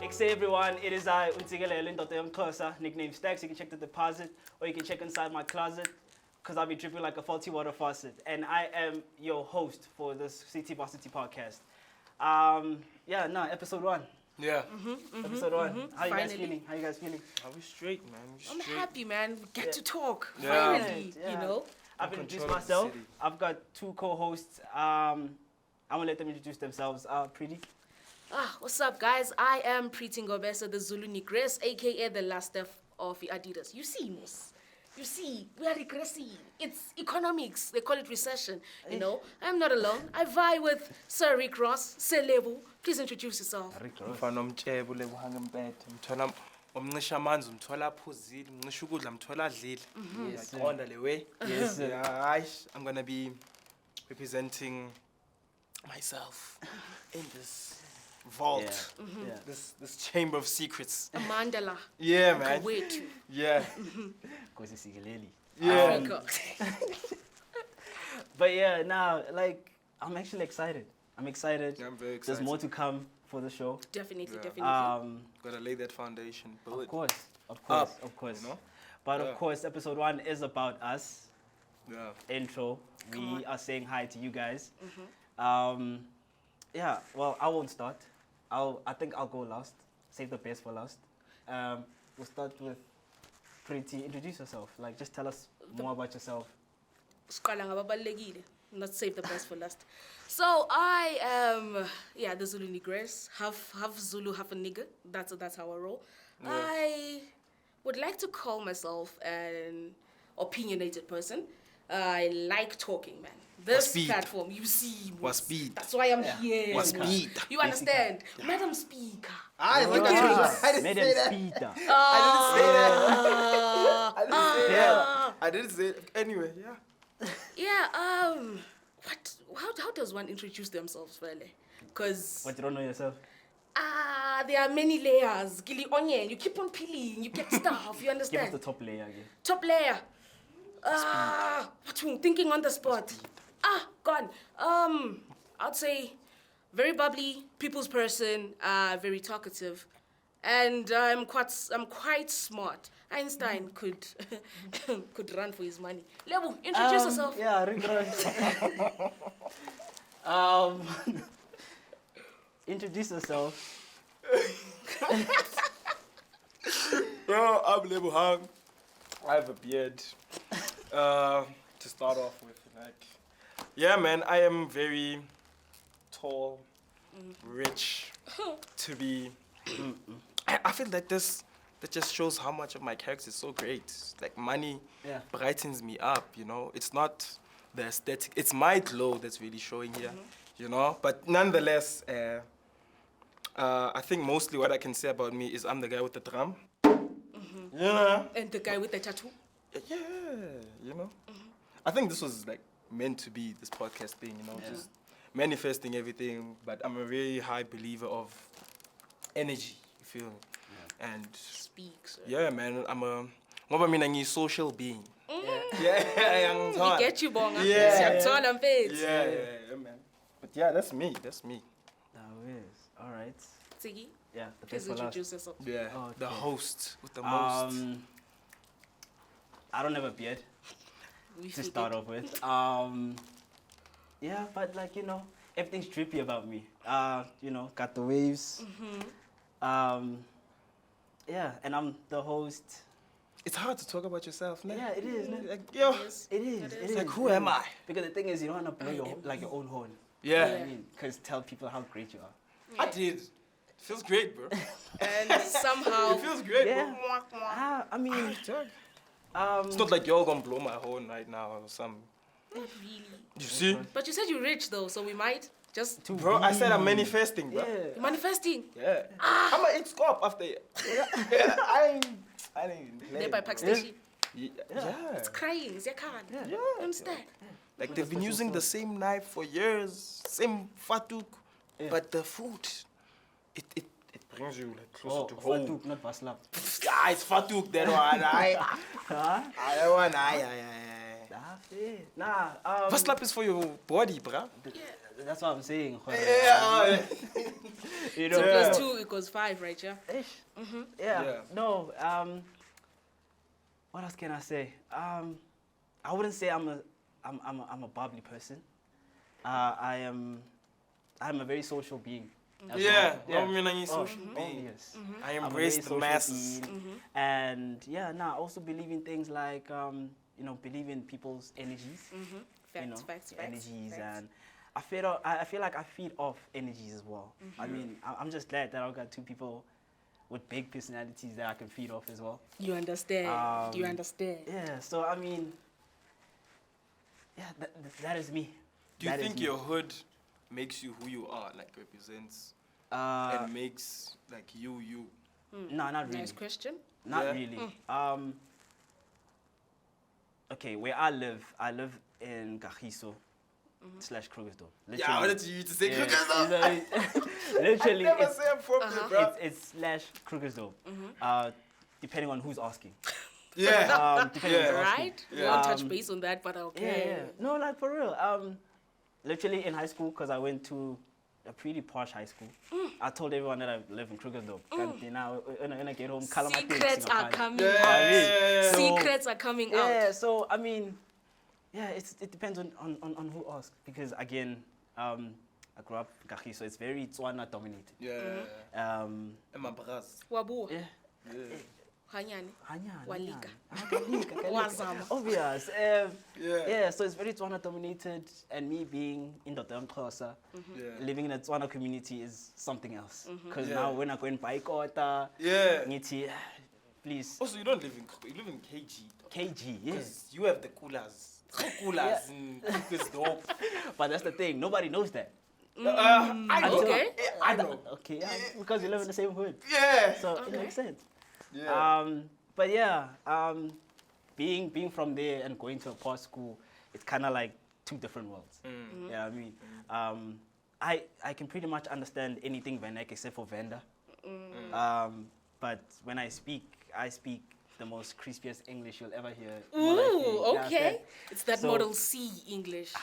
Say everyone, it is I, Untigelelo Ndoto Yamxhosa, nickname Stacks. You can check the deposit, or you can check inside my closet, because I'll be dripping like a faulty water faucet. And I am your host for this CT Varsity podcast. Episode 1. Yeah. Episode 1. How you guys feeling? Are we straight, man? I'm happy, man. We get to talk. Yeah. Finally, you know. I've introduced myself. I've got 2 co-hosts. I'm going to let them introduce themselves. Pretty. What's up, guys? I am Preeti Ngobesa, the Zulu Negress, aka the last step of Adidas. You see, Mus. You see, we are regressing. It's economics. They call it recession. You know, I'm not alone. I vie with Sir Rick Ross, Selebu. Please introduce yourself. Mfana umtshebo lebuhanga empethe umthola umncisha amanzi umthola aphuzile umncisha ukudla umthola adlile yaqonda le way. Yes, sir. Yeah, I'm going to be representing myself in this vault. Yeah. This chamber of secrets. A mandala. Yeah, man. Wait. Yeah. Yeah. Africa. But yeah, now, I'm actually excited. I'm excited. Yeah, I'm very excited. There's more to come for the show. Definitely. Gotta lay that foundation. Of course. You know? But of course, episode 1 is about us. Yeah. Intro. Come We on. are saying hi to you guys. Well, I won't start. I think I'll go last. Save the best for last. We'll start with Pretty. Introduce yourself. Just tell us more about yourself. Not save the best for last. So I am, the Zulu Negress, half Zulu, half a nigger. That's how I roll. Yeah. I would like to call myself an opinionated person. I like talking, man. This speed? platform, you see. What speed? That's why I'm here. What man. speed? You understand? Madam Speaker. I Madam Speeder. I didn't say it. Anyway, yeah. Yeah, how does one introduce themselves, really? Because What, you don't know yourself? there are many layers. Gilly onion, you keep on peeling, you get stuff, you Give understand? us the top layer again. Top layer. Thinking on the spot. Gone. I'd say very bubbly, people's person, very talkative, and I'm quite smart. Einstein could run for his money. Lebu, introduce yourself. Yeah, Rick. Introduce yourself. Bro, I'm Lebu Hang. I have a beard. To start off with, yeah, man, I am very tall, rich, to be. I feel like that just shows how much of my character is so great. Money brightens me up, you know. It's not the aesthetic. It's my glow that's really showing here, you know. But nonetheless, I think mostly what I can say about me is I'm the guy with the drum. Yeah. And the guy with the tattoo. Yeah, you know. I think this was meant to be this podcast thing, you know, just manifesting everything. But I'm a very high believer of energy. You feel me? Yeah. And Speaks. yeah, man, I'm a social being. We get you, Bonga. Yeah. Yeah. Man. But yeah, that's me. That is. All right. Ziggy, Yeah, the please best for last. introduce yourself. Yeah, Okay. the host with the most. I don't have a beard We to figured. start off with. Yeah, but everything's trippy about me. Got the waves. Yeah, and I'm the host. It's hard to talk about yourself, man. Yeah, it is. Man. Yo, It is. who am I? Because the thing is, you don't want to blow your own horn. Yeah. Because tell people how great you are. I did. Feels great, bro. And somehow. It feels great, Yeah. bro. I mean, It's not like you're gonna blow my horn right now or something. Really. You see? But you said you're rich though, so we might just Bro, I said I'm manifesting, bro. yeah. You're manifesting. Yeah. I'm gonna eat scope after it. I didn't even play. There by Park Station. Yeah. It's crying, Zekan. Yeah. You understand? Like they've been using the same knife for years, same fatuk, but the food, it brings you closer to home. Fatuk, not Vaslap. Yeah, it's fatuk, that one. Huh? I want, Nah, Vaslap is for your body, bruh. That's what I'm saying. Yeah. You 2 know. plus 2 equals 5, right? Yeah. Ish. Mm-hmm. Yeah. Yeah. No. What else can I say? I wouldn't say I'm a bubbly person. I'm a very social being. as Yeah. well. I mean, I'm a Oh, social being. obvious. I I'm a embrace very the social masses. being. And yeah, I also believe in things like believe in people's energies. Mm-hmm. Facts. Energies, and I feel like I feed off energies as well. I mean, I'm just glad that I've got two people with big personalities that I can feed off as well. You understand? You understand? Yeah. So I mean, yeah, that is me. Do you That is think me. your hood makes you who you are, like represents and makes like you? No, not really. Nice question. Not Yeah. really. Okay, where I live in Kagiso / Krugersdorp. Yeah, I wanted you to say Yeah, Krugersdorp. literally, Never it's, say I'm from there, bro. it's / Krugersdorp. Depending on who's asking. Yeah. Depending on who's asking. Right? We Yeah. won't touch base on that, but okay. Yeah. No, like for real. Literally in high school, because I went to a pretty posh high school. I told everyone that I live in Krugersdorp. Now, when I get home, Secrets are coming Yeah. out. Yeah. Secrets are coming out. Yeah, so I mean, yeah, it depends on who asks, because again, I grew up in Kagiso, so it's very Tswana dominated. Yeah. Um, Wabu. yeah. Hanyane. Hanyane, Walika. Hanyane. Wazama. Obvious. Yeah. So it's very Tswana dominated, and me being in the Xhosa, Yeah. living in a Tswana community is something else. Because Yeah. now when I go in Baikota, Yeah. ngithi, please, Also, you don't live in you live in KG. KG, yeah. Because you have the coolers. No coolers in Krugersdorp. But that's the thing, nobody knows that. I know. Okay. I know. Okay, yeah, because you live in the same hood. Yeah. So Okay. it makes sense. Yeah. But yeah, being from there and going to a posh school, it's kind of like two different worlds. Yeah, I mean, I can pretty much understand anything Vanek except for Venda. But when I speak the most crispiest English you'll ever hear. in your life. Ooh, You understand? okay. It's that So- Model C English.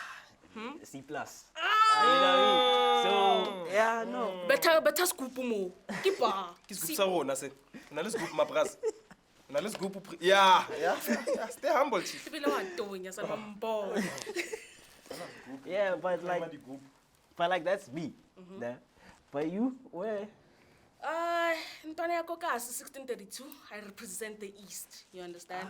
C plus. You know what I mean? So yeah, no. Better scoop mo. Kipa. Ke scoop sa rona se. Na le scoop mapras. Na le scoop. Yeah. Stay humble, chief. Ebile wa tonya sa mambo. Yeah, but like that's me. Yeah. But you, where? Ntwana ya Kokasi 1632. I represent the East. You understand?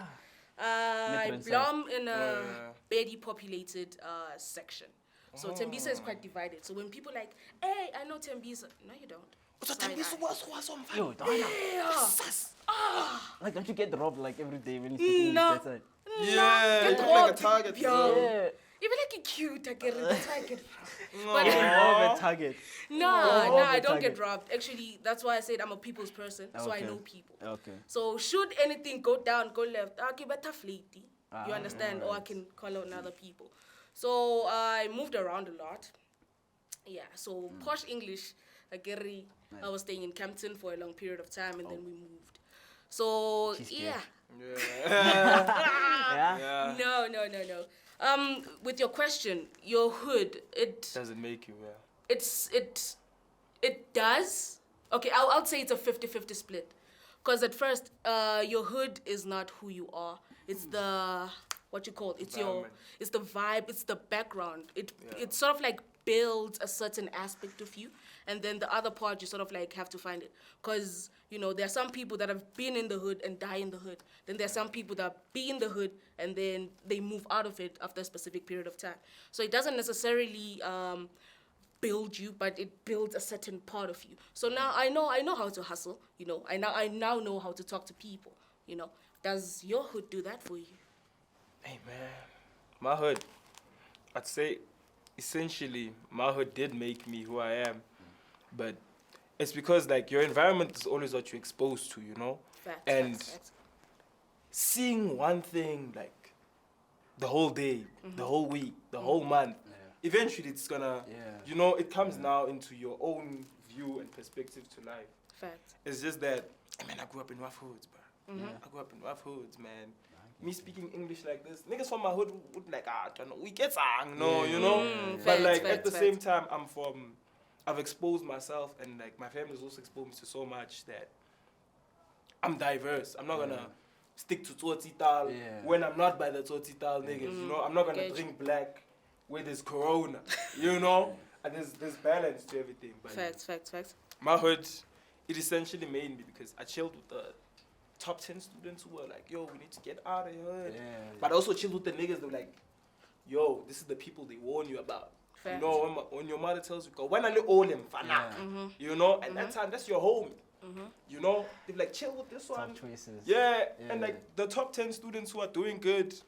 I Midrand side. belong in a Yeah. barely populated section. So Tembisa is quite divided. So when people like, hey, I know Tembisa. No, you don't. Side eye. Yo, Donna. Yeah. Like, don't you get robbed like every day when you speak No. English? That's it. Yeah. Get You like a robbed, target. yo. Yeah. Even like cute, I get it. That's why I get robbed. Oh, But the target. no, Oh, I the don't get target. robbed. Actually, that's why I said I'm a people's person, so I Okay. know people. Okay. So should anything go down, go left, I'll give it a flatty. You understand? Or I alright. can call out other people. So I moved around a lot. Yeah, so posh English, like Gary, I was staying in Campton for a long period of time and then we moved. So She's scared. yeah. Yeah. Yeah. Yeah. No. With your question, your hood, it Does it make you? Yeah. it does. Okay, I'll say it's a 50-50 split. Because at first, your hood is not who you are. It's the what you call it. It's Environment. it's the vibe, it's the background. It Yeah. it sort of like builds a certain aspect of you, and then the other part you sort of like have to find it. Because there are some people that have been in the hood and die in the hood. Then there are some people that be in the hood and then they move out of it after a specific period of time. So it doesn't necessarily build you, but it builds a certain part of you. So now I know how to hustle. I now know how to talk to people. Does your hood do that for you? Hey man, my hood. I'd say, essentially, my hood did make me who I am, but it's because like your environment is always what you're exposed to, Facts, And facts. seeing one thing like the whole day, the whole week, the whole month. Eventually, it's gonna, Yeah. it comes now into your own view and perspective to life. Facts. It's just that, I grew up in rough hoods, bro. I grew up in rough hoods, man. me speaking English like this, niggas from my hood would like, we get no, you know? But like at the same time, I've exposed myself, and like my family's also exposed me to so much that I'm diverse. I'm not gonna stick to Tsotital when I'm not by the Tsotital niggas, you know? I'm not gonna drink black where there's Corona, you know? And there's balance to everything. But Facts. my hood, it essentially made me because I chilled with the top 10 students who were like, yo, we need to get out of here. But I also chilled with the niggas that were like, yo, this is the people they warn you about. Facts. You know, when your mother tells you, go, when are you all them, you know, and that time, that's your home. You know, they're like, chill with this one. Top choices. Yeah, and like the top 10 students who are doing good,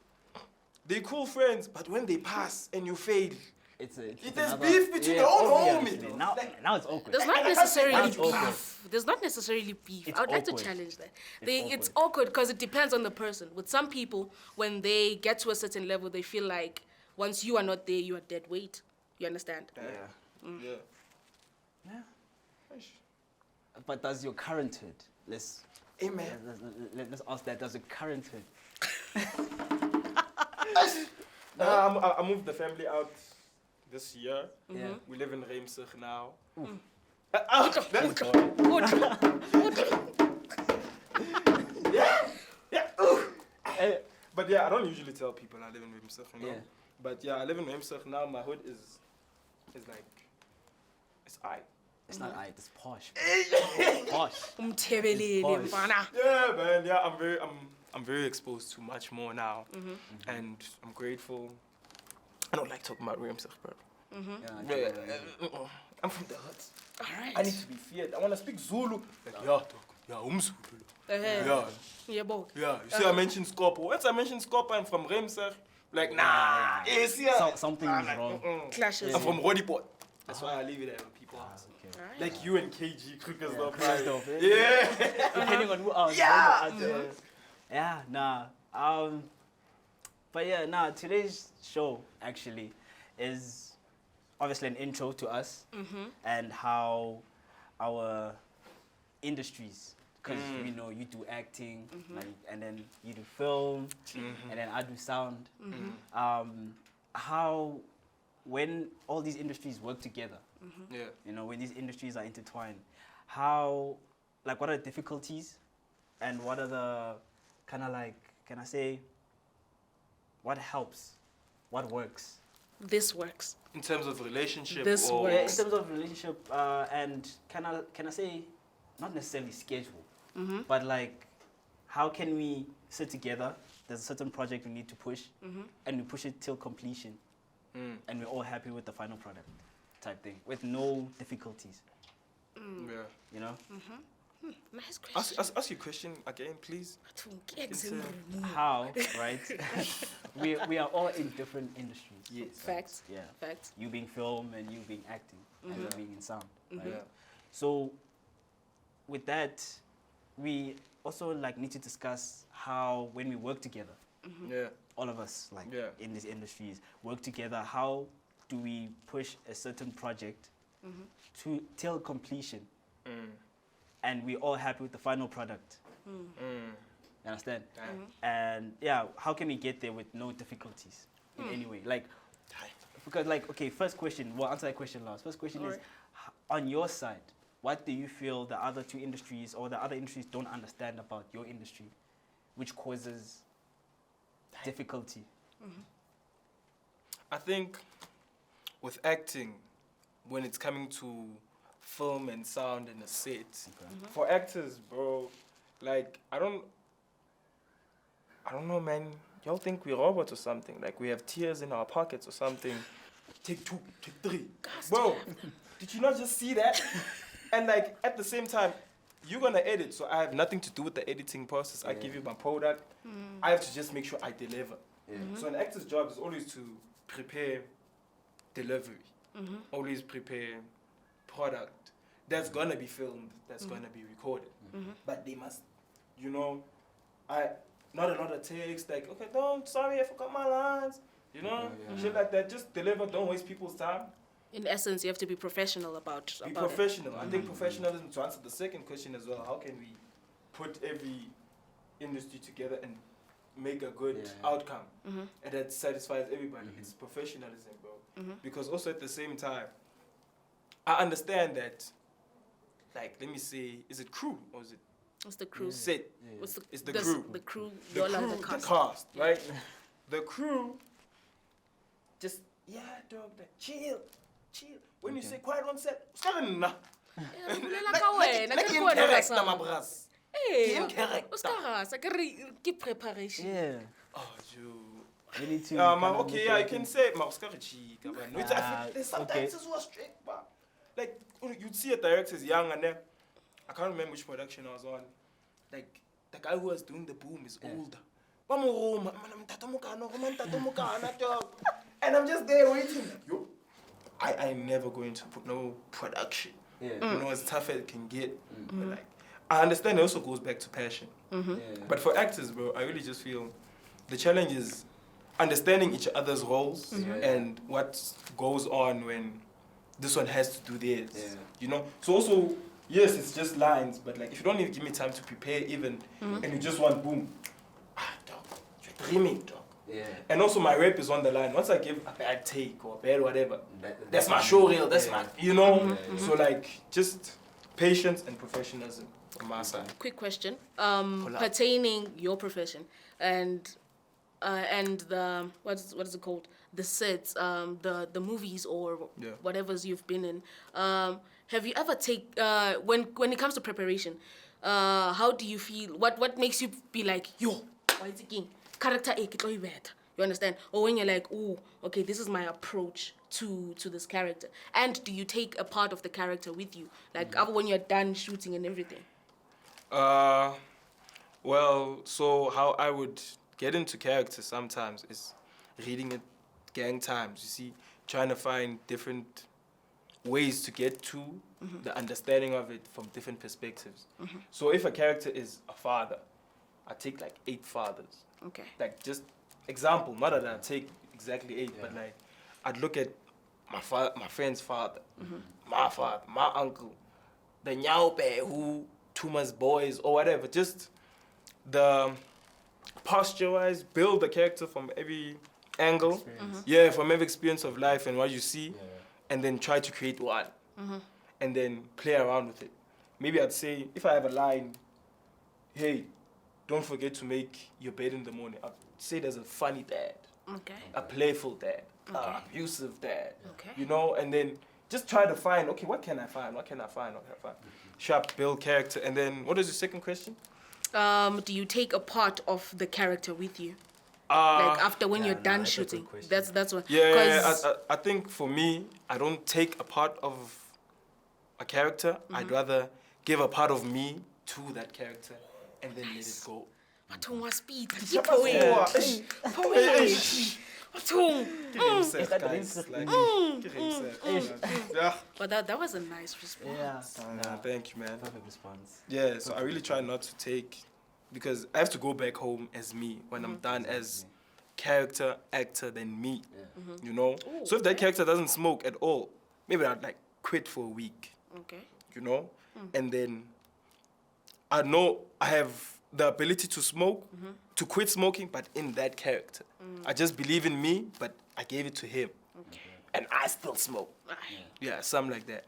they're cool friends, but when they pass and you fail, there's beef between your own homies. Now it's awkward. There's not necessarily awkward. beef. There's not necessarily beef. It's I would like to awkward. challenge that. It's It's awkward because it depends on the person. With some people, when they get to a certain level, they feel like once you are not there, you are dead weight. You understand? Yeah. But does your current hood, let's ask that, does your current hood? I moved the family out this year. We live in Reemsig now. But yeah, I don't usually tell people I live in Reemsig, you know? But yeah, I live in Reemsig now. My hood is like, it's I. It's not I, it's posh. Posh. Umthebelele, mfana. Yeah, man. Yeah, I'm very exposed to much more now, and I'm grateful. I don't like talking about Reemsig, bro. I'm from the hood. All right. I need to be feared. I want to speak Zulu. Like, Umzulu. Yeah, boy. Yeah, you see, I mentioned Scopo. Once I mentioned Scopo, I'm from Reemsig. Like, nah, it's here. Something is wrong. Clashes. I'm from Rodiport. That's why I leave it at when people ask. All right. Like you and KG, Crookers stuff. Christoph, Yeah. Depending on who else. Yeah, nah. But yeah, nah, today's show actually is obviously an intro to us and how our industries, because we know you do acting, like, and then you do film, and then I do sound. How, when all these industries work together, you know, when these industries are intertwined, how, like, what are the difficulties and what are the kind of like, can I say, what helps, what works? This works. In terms of relationship, This or works. Yeah, in terms of relationship, and can I say, not necessarily schedule, but like, how can we sit together? There's a certain project we need to push, and we push it till completion, and we're all happy with the final product, type thing, with no difficulties. Yeah. You know? Nice question. Ask your question again, please. How, right? we are all in different industries. Yes. Facts. Yeah. Facts. You being film and you being acting and you being in sound. Right? Yeah. So with that, we also like need to discuss how when we work together, Yeah. all of us like Yeah. in these industries work together, how do we push a certain project to till completion and we're all happy with the final product? You understand? And yeah, how can we get there with no difficulties in any way? Like, because like, okay, first question, we'll answer that question last. First question is, on your side, what do you feel the other two industries or the other industries don't understand about your industry, which causes difficulty? I think with acting, when it's coming to film and sound and a set, for actors, bro, like, I don't know, man. Y'all think we're robots or something? Like, we have tears in our pockets or something. Take 2, take 3. Bro, did you not just see that? And like, at the same time, you're gonna edit, so I have nothing to do with the editing process. I give you my product. I have to just make sure I deliver. So an actor's job is always to prepare delivery. Always prepare product that's gonna be filmed, that's gonna be recorded. But they must, you know, not a lot of takes, like, okay, sorry, I forgot my lines. You know, shit like that. Just deliver, don't waste people's time. In essence, you have to be professional about Be it. professional. I think professionalism, to answer the second question as well, how can we put every industry together and make a good outcome and that satisfies everybody. It's professionalism, bro. Because also at the same time, I understand that, like, let me say, is it crew or is it What's the crew? set? What's It's the crew. The crew. The Y'all are crew, the cast. right? The crew, just, dog, like, chill. When you say quiet on set, nah. Eh, bolela ka wena, ke go wena ga sa. Eh, o ska gasa, ke re ke preparation. Yeah. Oh, you. We need to. Okay, you can say it, but no, sometimes it's was strict, but like you'd see a director's young and then I can't remember which production I was on. Like the guy who was doing the boom is older. And I'm just there waiting. Yo, I ain't never going to put no production. You know, as tough as it can get. But like, I understand it also goes back to passion. But for actors, bro, I really just feel the challenge is understanding each other's roles and what goes on when this one has to do this. You know? So also, yes, it's just lines, but like if you don't even give me time to prepare even and you just want boom, dog, you're dreaming, dog. And also my rep is on the line. Once I give a bad take or bad whatever, that's my show reel, that's my, you know? So like, just patience and professionalism on my side. Quick question, pertaining your profession and the what is it called? The sets, the movies or whatever's you've been in. Have you ever when it comes to preparation, how do you feel? What makes you be like, yo, why is it king? Character A, you understand? Or when you're like, oh, okay, this is my approach to this character. And do you take a part of the character with you? Like when you're done shooting and everything? Well, so how I would get into character sometimes is reading it gang times, you see, trying to find different ways to get to the understanding of it from different perspectives. So if a character is a father, I take like 8 fathers. Okay. Like just example, not that I take exactly 8, but like I'd look at my friend's father, my father, my uncle, the nyaupe who Tuma's boys or whatever. Just the posture-wise, build the character from every angle. From every experience of life and what you see, and then try to create one, and then play around with it. Maybe I'd say, if I have a line, hey, don't forget to make your bed in the morning. I'd say there's a funny dad, a playful dad, abusive dad, you know, and then just try to find, okay, what can I find? Sharp, build character, and then, what is your second question? Do you take a part of the character with you? Like after when you're done shooting? That's what. I think for me, I don't take a part of a character. I'd rather give a part of me to that character and then let it go. Speed. But that was a nice response. Thank you, man. Perfect response. Yeah, so I really try not to take, because I have to go back home as me when I'm done as character, actor, then me, you know? So if that character doesn't smoke at all, maybe I'd like quit for a week, you know? And then I know I have the ability to smoke, to quit smoking, but in that character. I just believe in me, but I gave it to him. And I still smoke. Yeah, something like that.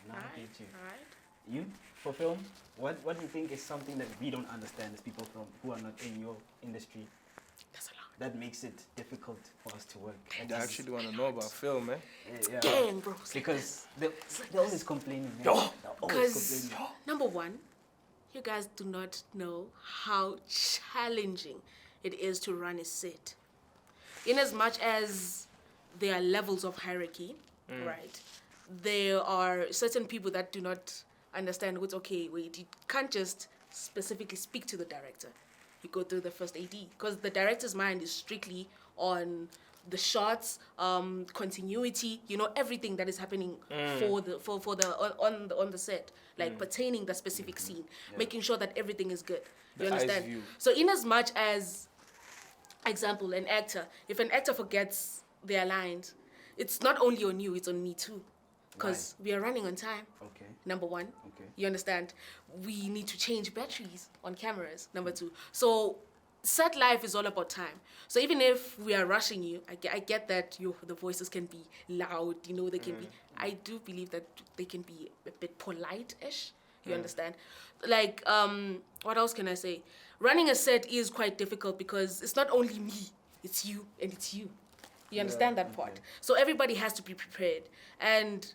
Now I get you. You, for film, what do you think is something that we don't understand as people from who are not in your industry? That's a lot. That makes it difficult for us to work. I actually want to know about film, man. Gang, bro. Because they're always complaining. Because, number one, you guys do not know how challenging it is to run a set. In as much as there are levels of hierarchy, right? There are certain people that do not understand what's okay. Wait, you can't just specifically speak to the director. You go through the first AD, because the director's mind is strictly on the shots, continuity, you know, everything that is happening on the set, like pertaining the specific scene, making sure that everything is good. You understand? So in as much as, example, an actor, if an actor forgets their lines, it's not only on you, it's on me too. Because we are running on time, number one. You understand? We need to change batteries on cameras, number two. So set life is all about time. So even if we are rushing you, I get that the voices can be loud, they can be, I do believe that they can be a bit polite-ish, you understand? Like, what else can I say? Running a set is quite difficult because it's not only me, it's you and it's you. You understand that part? So everybody has to be prepared. And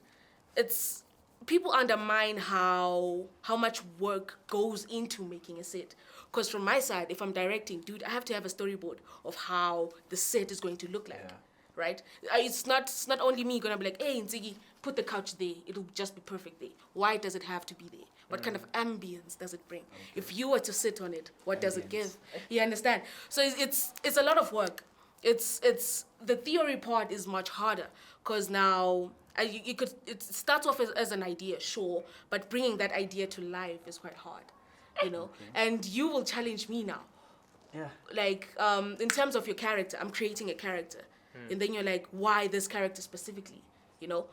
people undermine how much work goes into making a set. Because from my side, if I'm directing, dude, I have to have a storyboard of how the set is going to look like, right? It's not only me gonna be like, hey, Nzigi, put the couch there. It'll just be perfect there. Why does it have to be there? What kind of ambience does it bring? If you were to sit on it, what does it give? You understand? So it's a lot of work. It's the theory part is much harder because now it starts off as an idea, sure, but bringing that idea to life is quite hard. And you will challenge me now. Yeah. Like, in terms of your character, I'm creating a character. And then you're like, why this character specifically?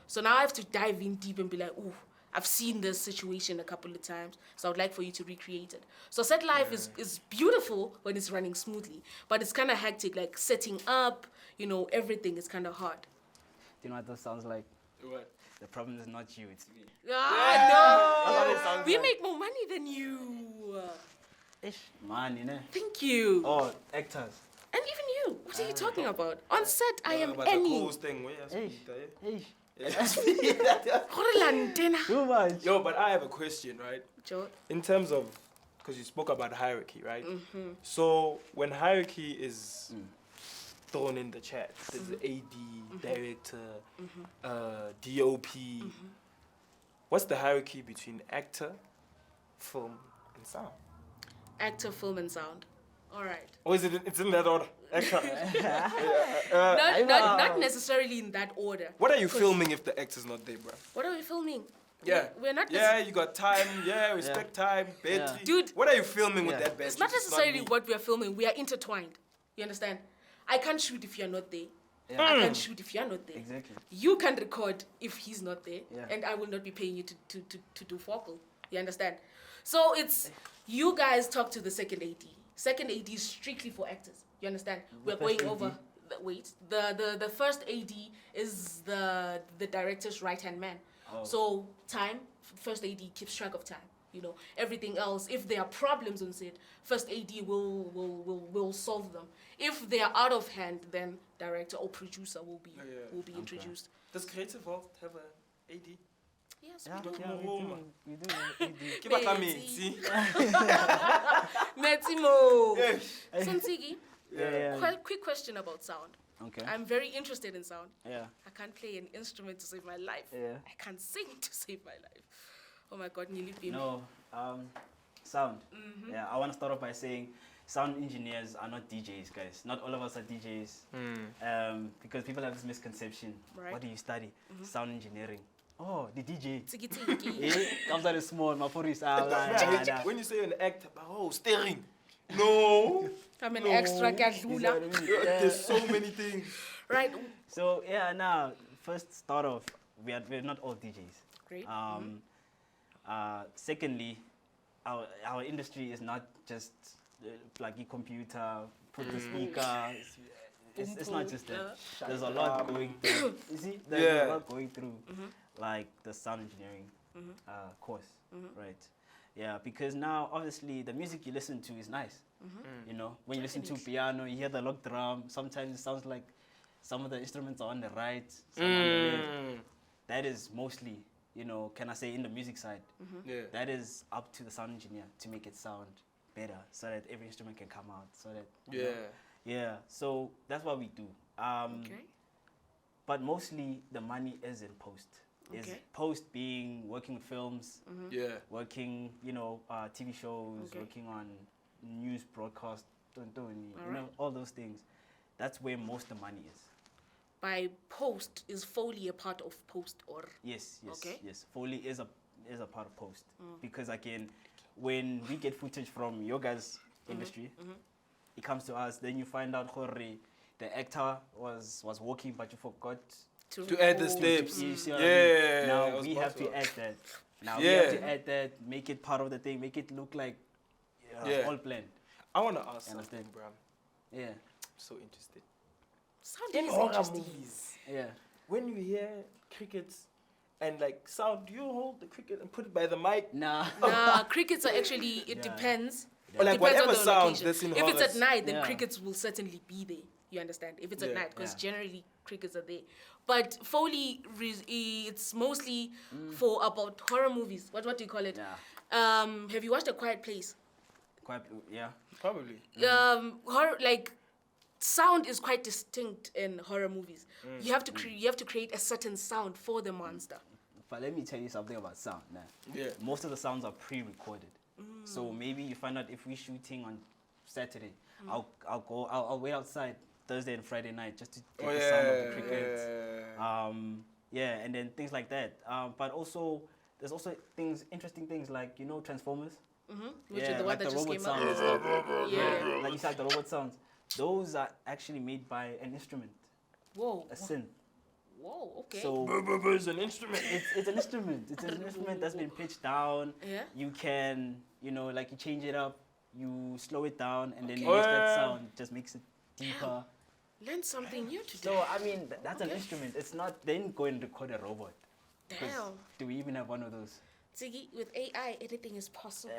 So now I have to dive in deep and be like, ooh, I've seen this situation a couple of times, so I would like for you to recreate it. So set life is beautiful when it's running smoothly, but it's kind of hectic, like setting up, everything is kind of hard. Do you know what that sounds like? What? The problem is not you, it's me. No! That's what it sounds We like. make more money than you. Ish, man, Thank you. Oh, actors. And even you. What are you talking about? On set, I am But any. the coolest thing, Ish. Too much. Yo, but I have a question, right? Joe. In terms of, because you spoke about hierarchy, right? So when hierarchy is thrown in the chat, there's the AD, director, DOP. What's the hierarchy between actor, film, and sound? Actor, film, and sound. All right. Or is it's in that order? Actor. Not necessarily in that order. What are you filming if the actor's not there, bro? What are we filming? Yeah. We're not. Yeah, you got time. Yeah, respect time. Battery. Dude. What are you filming with that battery? It's not necessarily me. what we are filming. We are intertwined. You understand? I can't shoot if you're not there. Yeah. I can't shoot if you're not there. Exactly. You can record if he's not there, Yeah. and I will not be paying you to do vocal. You understand? So it's you guys talk to the second AD. Second AD is strictly for actors. You understand? We're first going AD? over. The first AD is the director's right hand man. Oh. So time, first AD keeps track of time. Everything else. If there are problems on set, first AD will solve them. If they are out of hand, then director or producer will be introduced. Does Creative Vault have a AD? Yes, Yeah, we do. we do. We do. Keep a coming, see? Metimo. Yes. Sonsigi, Yeah. quick question about sound. Okay. I'm very interested in sound. Yeah. I can't play an instrument to save my life. Yeah. I can't sing to save my life. Oh my God, nearly beat me. No. Sound. Yeah. I want to start off by saying, sound engineers are not DJs, guys. Not all of us are DJs. Because people have this misconception. Right. What do you study? Sound engineering. Oh, the DJ. Tiki tiki. Comes out small. My phone is When you say an actor, steering. No. I'm an extra gadula. There's so many things. Right. So yeah, now first start off, we're not all DJs. Great. Secondly, our industry is not just plug your computer, put the speaker. It's not just that. There's a lot going through. You see, there's a lot going through, like the sound engineering course, right? Yeah, because now obviously the music you listen to is nice. When you listen to piano, you hear the log drum. Sometimes it sounds like some of the instruments are on the right, some on the left. That is mostly, can I say, in the music side. Yeah. That is up to the sound engineer to make it sound better, so that every instrument can come out. So that yeah. So that's what we do. Okay. But mostly the money is in post. Is post being working with films, working, TV shows, working on news broadcast, all those things. That's where most of the money is. By post, is Foley a part of post or? Yes. Okay. Yes. Foley is a part of post because again, when we get footage from your guys' industry, it comes to us. Then you find out, the actor was walking, but you forgot to add the steps. You see what I mean? Now I was we about have to to add that. Now we Yeah. have to add that, make it part of the thing, make it look like all planned. I want to ask Understand. something, bro. Yeah. I'm so interested. Sound In is horror interesting. movies, Yeah. when you hear crickets and like sound, do you hold the cricket and put it by the mic? Nah. Nah, crickets are actually, it Yeah. depends. Or like Depends whatever on the sound location. that's in If it's at horrors. night, then Yeah. crickets will certainly be there. You understand? If it's at Yeah. night, because Yeah. generally crickets are there. But Foley, it's mostly for about horror movies. What do you call it? Yeah. Have you watched A Quiet Place? Quite. Yeah. Probably. Horror, like, sound is quite distinct in horror movies. You have to create a certain sound for the monster. But let me tell you something about sound. Nah. Yeah. Most of the sounds are pre-recorded. So maybe you find out if we're shooting on Saturday, I'll wait outside Thursday and Friday night just to get the sound of the crickets. Yeah, and then things like that. But also, there's also interesting things like, Transformers. Which Yeah, is the one like that the just robot came sounds out. and stuff. Yeah. Like you said, the robot sounds. Those are actually made by an instrument, Whoa. a synth. Whoa. Okay. So It's an instrument. it's an instrument. It's an instrument that's been pitched down. Yeah. You can, like you change it up, you slow it down, and then Okay. it makes that sound, just makes it deeper. Learn something new today. So I mean, that's an instrument. It's not. They didn't go and record a robot. 'Cause Damn. do we even have one of those? Ziggy, with AI, anything is possible.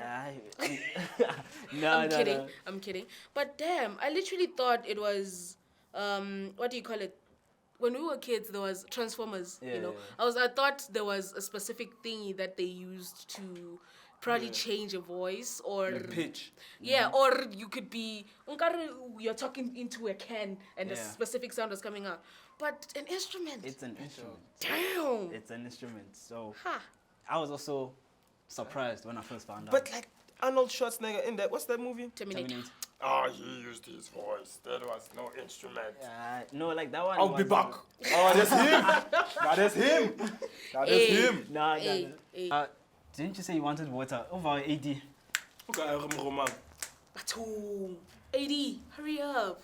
No, I'm no, kidding. no. I'm kidding. But damn, I literally thought it was, what do you call it? When we were kids, there was Transformers. Yeah, yeah. I thought there was a specific thingy that they used to probably change a voice or Pitch. yeah, or you could be you're talking into a can and a Yeah. specific sound is coming out. But an instrument. It's an instrument. Damn. It's an instrument. So Ha. I was also surprised when I first found out. But like Arnold Schwarzenegger in that, what's that movie? Terminator. Terminator. Oh, he used his voice. That was no instrument. No, like that one. I'll be was- back. Oh, that's him. That's him. That's Hey. him. Nah, Hey, hey. didn't you say you wanted water over AD? Okay, Roman. Atoom. AD, hurry up.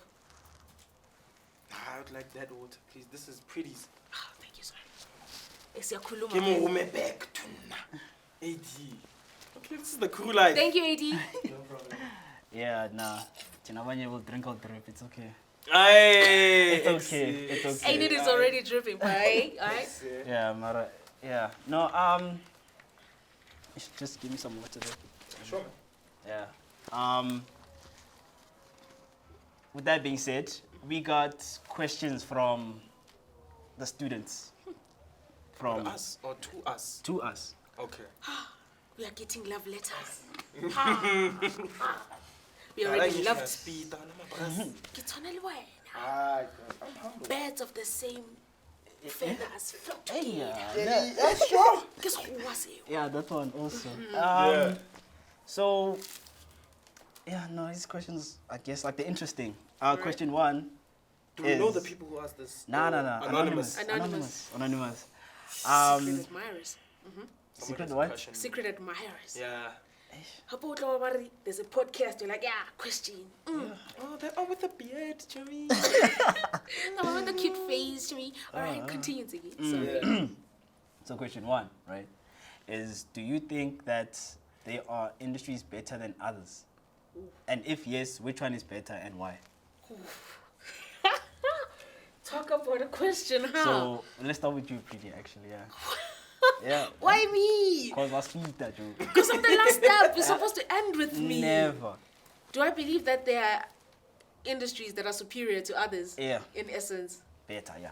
I would like that water, please. This is pretty. Ah, thank you, sir. Esiyakhuluma. Give me woman back to AD. Okay, this is the crew life. Thank you, AD. No problem. Yeah, nah. Tinabanye will drink out drip. It's okay. Aye, It's okay. It's okay. AD is already dripping, right? Alright. Yeah, Mara. Yeah. No. You should just give me some water there. Sure, man. Yeah. With that being said, we got questions from the students. From Us or to us? to us. Okay. We are getting love letters. We already loved. Speed down my breast. Ngithona le wena. Ah, I'm humble. Birds of the same feathers flock Hey, together. Yeah, sure. Ke sekgowa seo. Yeah, that one also. Yeah. So, yeah, no, these questions, I guess, like they're interesting. Right. Question one. Do we know is- the people who asked this? No. Anonymous. Anonymous. Secret admirers. Secret what? Secret admirers. Yeah. How about there's a podcast, you're like, yeah, question. Oh, that one with the beard, Jimmy. Oh, the cute face to me. Alright, continue, Ziggy. Sorry. Yeah. So question one, right, is do you think that there are industries better than others? And if yes, which one is better and why? Talk about a question, huh? So let's start with you, Pretty, actually, yeah. Yeah. Why me? Because was Peter, Joe. Because I'm the last step. You're supposed to end with me. Never. Do I believe that there are industries that are superior to others? Yeah. In essence. Better, yeah.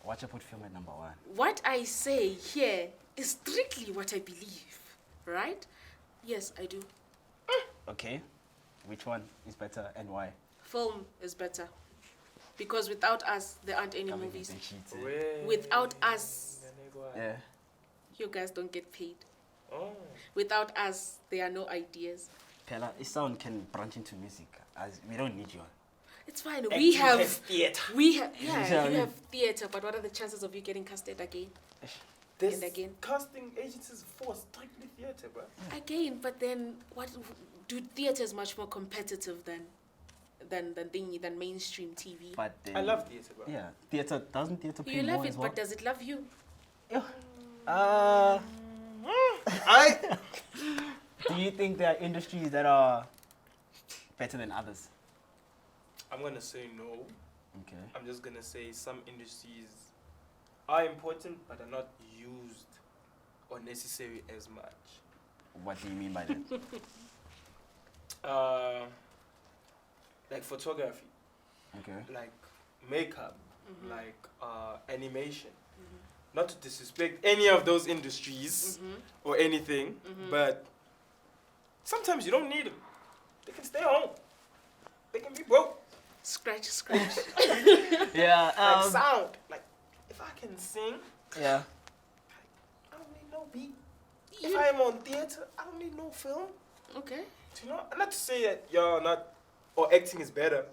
Watch I put film at number one. What I say here is strictly what I believe, right? Yes, I do. Okay. Which one is better and why? Film is better. Because without us, there aren't any Coming with movies. the cheats, eh? Without us, Yeah. you guys don't get paid. Oh. Without us, there are no ideas. Pella, a sound can branch into music. As we don't need you. It's fine. We have theater. yeah, you have theater, but what are the chances of you getting casted again? There's And again. casting agencies for strictly theater, bro. Again, but then what do theater is much more competitive than mainstream TV. But then, I love theater, bro. Yeah, theater doesn't theater pay You more love as it, well? but does it love you? Yeah. Do you think there are industries that are better than others? I'm gonna say no. Okay. I'm just gonna say some industries are important but are not used or necessary as much. What do you mean by that? Like photography, Okay. like makeup, like animation. Not to disrespect any of those industries or anything, but sometimes you don't need them. They can stay home. They can be broke. Scratch, scratch. Yeah. Like sound. Like if I can sing, Yeah. I don't need no beat. If I am on theater, I don't need no film. Okay. You know, not to say that you're not or acting is better,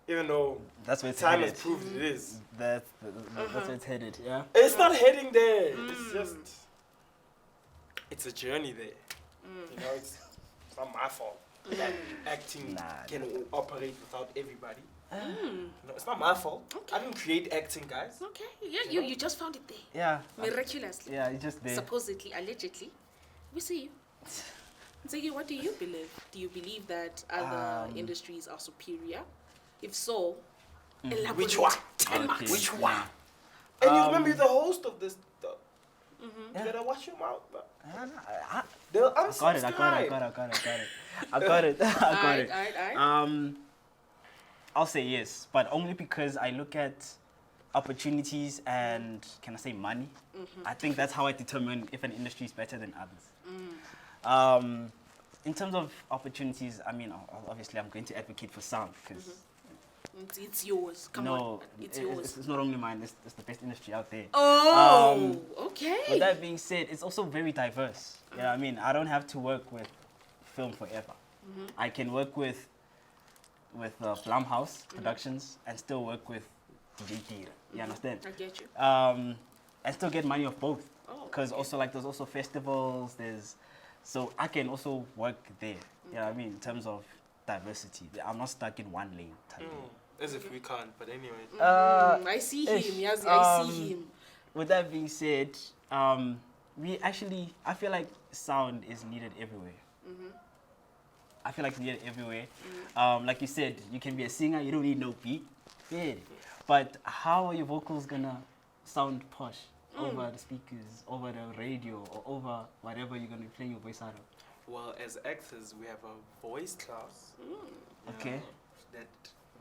even though That's where it's time headed. has proved it is. That's where it's headed. Yeah. It's not heading there. It's just it's a journey there. You know, it's not my fault that acting can operate without everybody. No, it's not my fault. Okay. I didn't create acting, guys. Okay. Yeah, you just found it there. Yeah. Miraculously. Yeah, it's just there. Supposedly, allegedly. We see you. Ziggy, what do you believe? Do you believe that other industries are superior? If so, elaborate. Which one? 10 marks. Which one? And you remember you're the host of this stuff. You Yeah. better watch your mouth, bro. I They'll got it. I got it. I got it. Alright. I'll say yes, but only because I look at opportunities and can I say money? I think that's how I determine if an industry is better than others. In terms of opportunities, I mean, obviously I'm going to advocate for sound because It's yours. Come on. It's yours. it's not only mine. It's the best industry out there. Oh, okay. With that being said, it's also very diverse. You know what I mean? I don't have to work with film forever. I can work with Blumhouse Productions and still work with DJ Theater. You understand? I get you. And still get money off both. Oh, Because okay. also like there's also festivals. So I can also work there. You know what I mean? In terms of diversity, I'm not stuck in one lane. Type thing. As if we can't, but anyway. I see him. Yes, I see him. With that being said, I feel like sound is needed everywhere. I feel like it's needed everywhere. Like you said, you can be a singer, you don't need no beat. Yeah. But how are your vocals gonna sound posh over the speakers, over the radio, or over whatever you're gonna be playing your voice out of? Well, as actors, we have a voice class. Okay. That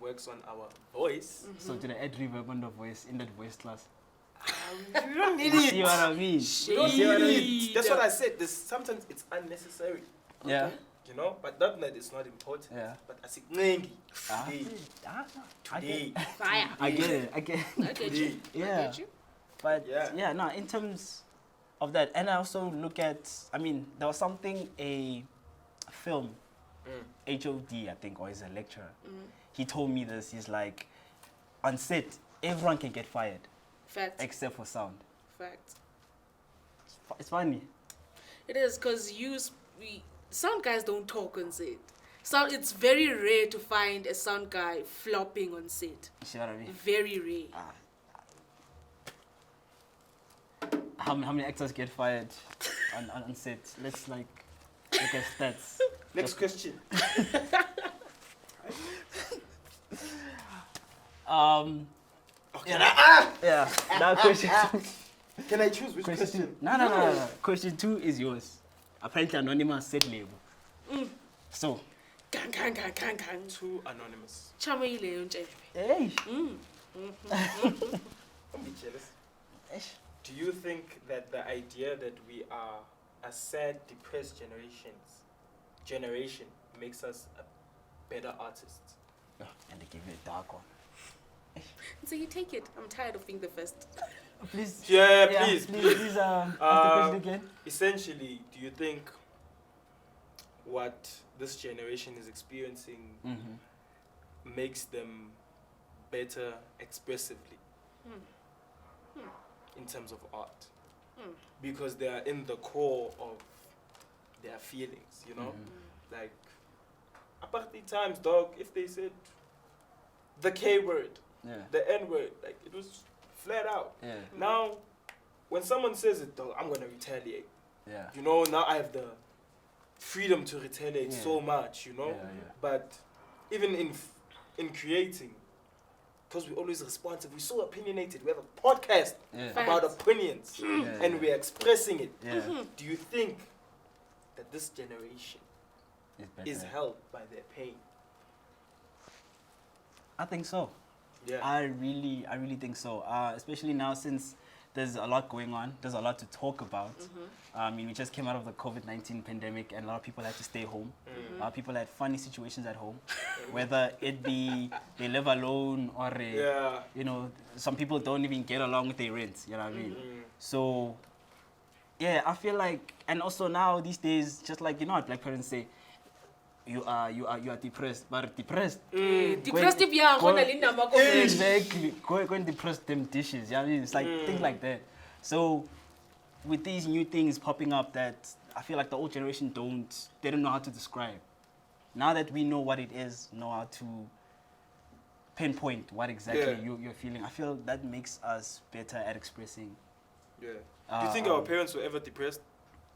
works on our voice. So to the add reverb on the voice in that voice class. You don't need You it. see what I mean? You don't See what I need mean? it. That's what I said. Sometimes it's unnecessary. Yeah. You know, but not that it's not important. Yeah. But I see today. I Today. Fire. I get it. I get you. I Yeah. get you. But Yeah. no, in terms of that, and I also look at, I mean, there was something, a film, HOD, I think, or he's a lecturer. He told me this, he's like, on set, everyone can get fired, Fact. except for sound. Fact. It's funny. It is because sound guys don't talk on set. So it's very rare to find a sound guy flopping on set. You see what I mean? Very rare. How many actors get fired on set? Let's like look at stats. Next question. Yeah. Now question two. Can I choose which question? No. Question 2 is yours. Apparently anonymous set label. So, Gang. Too anonymous. Chamayile yontshe. hey. Don't be jealous. Do you think that the idea that we are a sad, depressed generation makes us a better artist? And they give you a dark one. So you take it. I'm tired of being the first. Please. Yeah, please. Please, ask the question again. Essentially, do you think what this generation is experiencing makes them better expressively in terms of art? Because they are in the core of their feelings, you know? Like, apartheid times, dog, if they said the K word, the N word, like, it was flat out. Yeah. Now, when someone says it, dog, I'm gonna retaliate. Yeah. You know, now I have the freedom to retaliate so much, you know. Yeah. But even in creating, because we're always responsive, we're so opinionated. We have a podcast about opinions, and we're expressing it. Yeah. Do you think that this generation is helped by their pain? I think so. Yeah. I really think so. Especially now since there's a lot going on. There's a lot to talk about. I mean, we just came out of the COVID-19 pandemic and a lot of people had to stay home. A lot of people had funny situations at home. Whether it be they live alone or, you know, some people don't even get along with their rent. You know what I mean? So, yeah, I feel like, and also now these days, just like, you know what black parents say, you are depressed, but depressed. Depressed if you are exactly. Go and depress them dishes. Yeah, I mean, it's like things like that. So, with these new things popping up that I feel like the old generation they don't know how to describe. Now that we know what it is, know how to pinpoint what exactly you're feeling, I feel that makes us better at expressing. Yeah. Do you think our parents were ever depressed,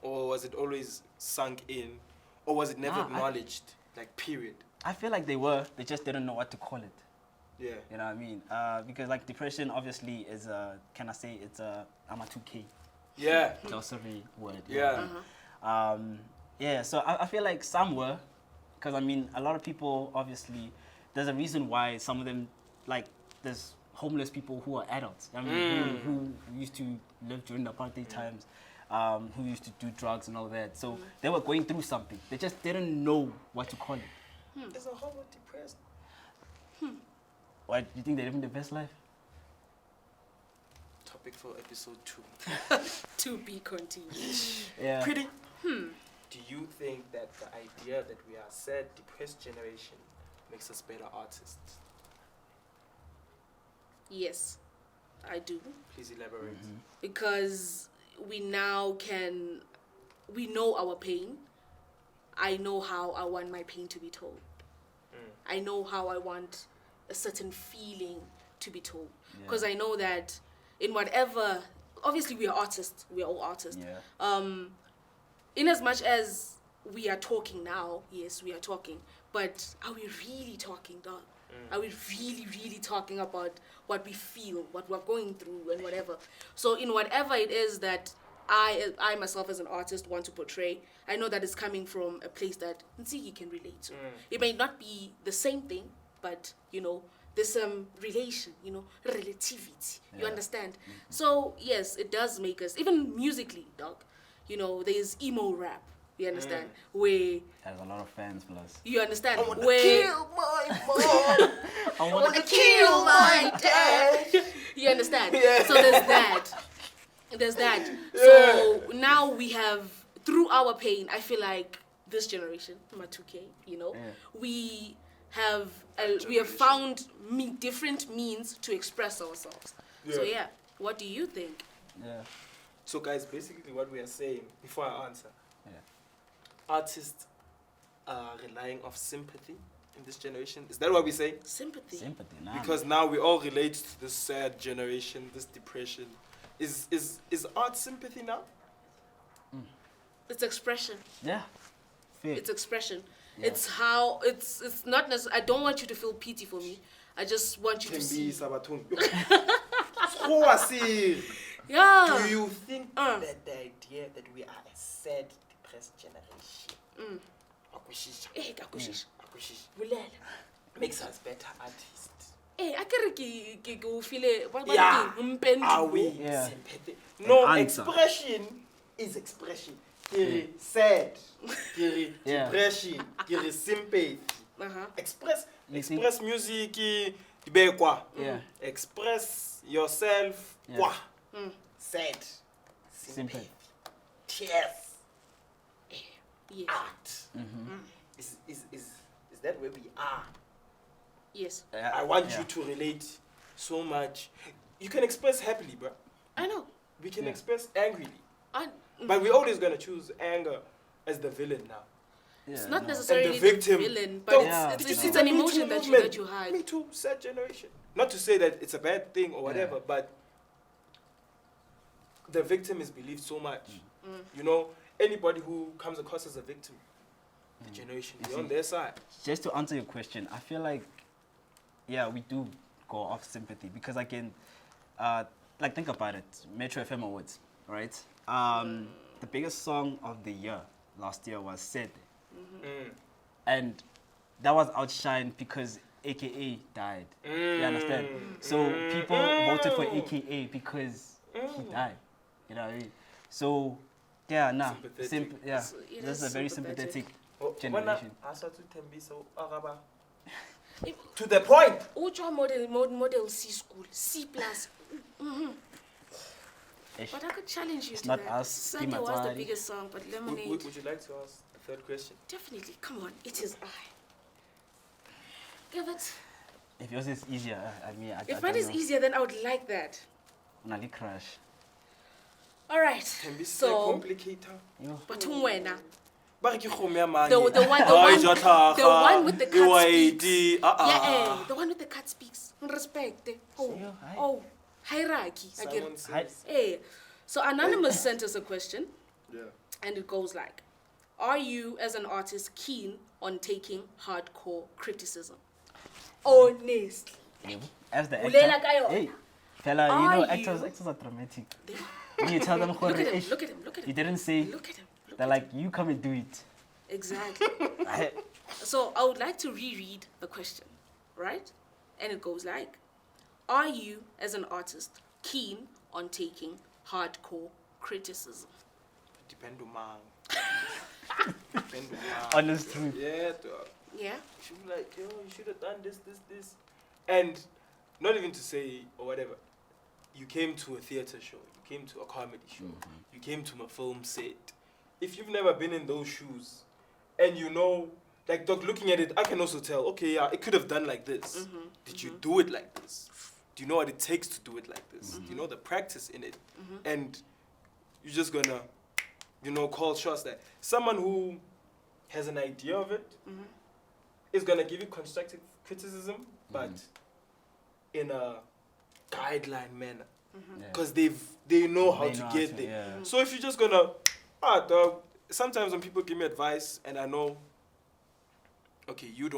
or was it always sunk in? Or was it never acknowledged? Like, period. I feel like they were. They just didn't know what to call it. Yeah. You know what I mean? Because, like, depression obviously is can I say it's I'm a 2K. Yeah. Glossary word. Yeah. Yeah, so I feel like some were. Because, I mean, a lot of people, obviously, there's a reason why some of them, like, there's homeless people who are adults. I mean, who used to live during the apartheid times. Who used to do drugs and all that. So they were going through something. They just didn't know what to call it. Is a homo depressed? What, do you think they're living the best life? Topic for episode 2. To be continued. Yeah. Pretty. Do you think that the idea that we are sad, depressed generation makes us better artists? Yes, I do. Please elaborate. Because we now we know our pain. I know how I want my pain to be told. I know how I want a certain feeling to be told. Because I know that in whatever, obviously we are artists, we are all artists. In as much as we are talking now, yes, we are talking, but are we really talking, dog? Are we really talking about what we feel, what we're going through, and whatever? So in whatever it is that I myself as an artist want to portray, I know that it's coming from a place that Ntsiki can relate to. It may not be the same thing, but, you know, there's some relation, you know, relativity. You understand? So, yes, it does make us, even musically, dog, you know, there's emo rap. You understand? Where has a lot of fans plus. You understand? I wanna kill my mom. I wanna kill my dad. You understand? Yeah. So there's that. There's that. So now we have, through our pain, I feel like this generation, my 2K, you know, we have found different means to express ourselves. So yeah, what do you think? Yeah. So guys, basically what we are saying, before I answer, artists are relying off sympathy in this generation. Is that what we say? Sympathy, nah. Because now we all relate to this sad generation, this depression. Is art sympathy now? It's expression. Yeah. Fair. It's expression. Yeah. It's how it's not necessarily. I don't want you to feel pity for me. I just want you to see. Yeah. Do you think that the idea that we are a sad, depressed generation makes us better artists? Are we sympathetic? No, expression is expression. Sad, depression, sympathy. Express music, express yourself, sad, sympathy, tears, art. Is that where we are? Yes. I want you to relate so much. You can express happily, bro. I know. We can express angrily. But we're always going to choose anger as the villain now. It's not necessarily the victim. Villain, but it's an emotion that you hide. Me too, sad generation. Not to say that it's a bad thing or whatever, but the victim is believed so much. You know, anybody who comes across as a victim, the generation, they're on their side. Just to answer your question, I feel like, yeah, we do go off sympathy because again, like think about it, Metro FM Awards, right? The biggest song of the year last year was Said, and that was outshined because AKA died. You understand? So people voted for AKA because he died. You know what I mean? So yeah, nah, Sympathetic. So it this is a very sympathetic generation. To the point. Ultra model C school, C plus. Ish. But I could challenge you It's to not that. us, Sunday was the Kimatsari. biggest song, but Lemonade. Would you like to ask the third question? Definitely. Come on, it is I. Give it. If yours is easier, I mean, I If don't mine is know. easier, then I would like that. Nali crash. All right. Can be So, complicator. Yo. but wena, Ba re ke kgomo ya mane. the one with the cut speaks. Yeah, the one with the cut speaks. Respect. Oh, Yeah, hi. oh, hierarchy again. Simon says. Hey, so Anonymous sent us a question, Yeah. and it goes like, are you, as an artist, keen on taking hardcore criticism? Honestly. As the Ulela actor, ka yona. hey, fella, you Are know, you- actors are dramatic. When you tell them, Look at him, "Ish," look at him, look at you him. didn't say, Look at him. Look they're at like, you come and do it. him. Exactly. So I would like to reread the question, right? And it goes like, are you, as an artist, keen on taking hardcore criticism? Depend on man. Depend on man. Honest truth. Yeah, dog. Yeah? You should be like, yo, you should have done this. And not even to say or whatever. You came to a theater show. You came to a comedy show. You came to a film set. If you've never been in those shoes, and you know, like, dog, looking at it, I can also tell, okay, yeah, it could have done like this. Did you do it like this? Do you know what it takes to do it like this? Do you know the practice in it? And you're just gonna, you know, call shots that someone who has an idea of it is gonna give you constructive criticism, but in a guideline manner, because they know how They to know how get to, there. yeah. So if you're just gonna, dog. Sometimes when people give me advice and I know, okay, you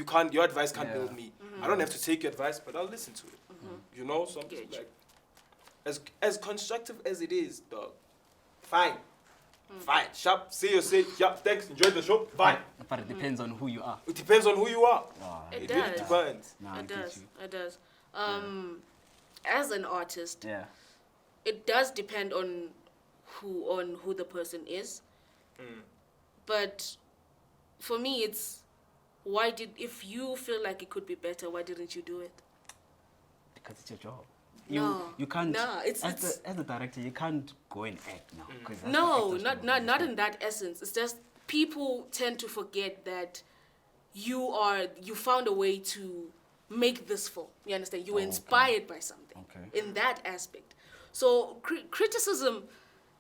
can't, your advice can't Yeah. build me. I don't have to take your advice, but I'll listen to it. You know, so I'm just Get you. like, as constructive as it is, dog. Fine. Fine. Sharp. Say your say. Yeah. Thanks. Enjoy the show. Fine. But it depends on who you are. It depends on who you are. Wow. It really does. depends. Nah, I It get does. you. It does. As an artist, Yeah. it does depend on who the person is. But for me, it's if you feel like it could be better, why didn't you do it? Because it's your job. No, You can't. no, it's- as the director, you can't go and act now. 'cause that's the No, actor's job, not understand? in that essence. It's just people tend to forget that you found a way to make this film. You understand? You were Oh, okay. inspired by something. Okay. In that aspect. So criticism,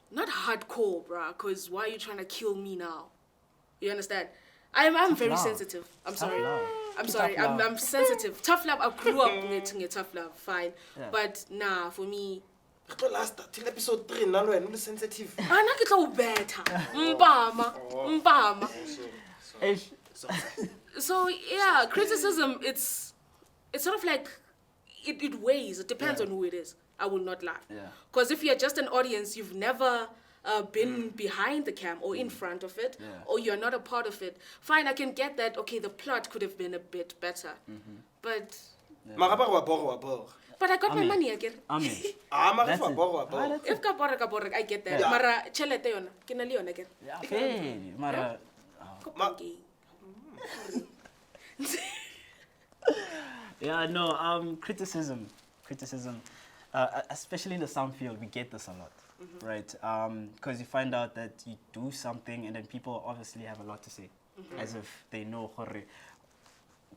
not hardcore, bruh. Because why are you trying to kill me now? You understand? I'm very love. sensitive. I'm Tough sorry. love. I'm Tough sorry. love. I'm sensitive. Tough love. I grew up getting a tough love. Fine. Yeah. But nah, for me, Last till episode 3, nalo and sensitive. ana ke tla o betha. Mpama. Ish. So yeah, criticism, it's sort of like it weighs. It depends Yeah. on who it is. I will not lie. Yeah. Because if you're just an audience, you've never been behind the cam or in front of it, Yeah. or you're not a part of it. Fine, I can get that. Okay, the plot could have been a bit better, but Maraba wa boro. I got my Amen. money again. Amen. Mara That's wa it. boro. Ah, that's If ka bora, I get that. Yeah. Mara chelete yona, ke na le yona again. Yeah, fair. Mara. Yeah, no, criticism, especially in the sound field, we get this a lot, right? Because you find out that you do something and then people obviously have a lot to say, as if they know,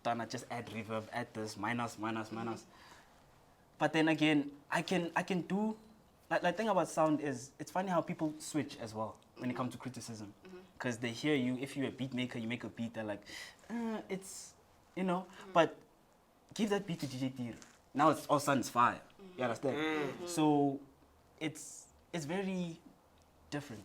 Donna, just add reverb, add this, minus. But then again, I can do, the thing about sound is, it's funny how people switch as well when it comes to criticism. Because they hear you, if you're a beat maker, you make a beat, they're like, it's, but give that beat to DJ Dir. Now it's all of a sudden it's fire. You understand? So it's it's very different.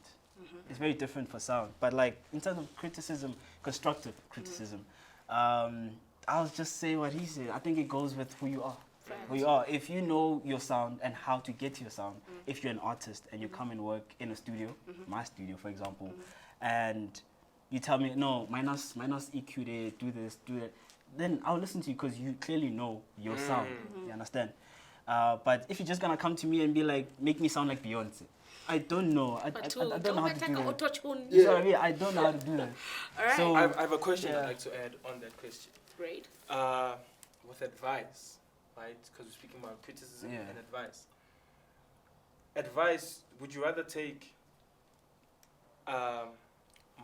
It's very different for sound. But like in terms of criticism, constructive criticism, I'll just say what he said. I think it goes with who you are. Who you are. If you know your sound and how to get to your sound, if you're an artist and you come and work in a studio, my studio for example, and you tell me, no, minus EQ there, do this, do that, then I'll listen to you because you clearly know your sound. You understand? But if you're just gonna come to me and be like, make me sound like Beyonce, I don't know. I don't know how to do that. You know what I mean? I don't know how to do that. All right. So I have a question I'd like to add on that question. Great. With advice, right? Because we're speaking about criticism and advice. Advice, would you rather take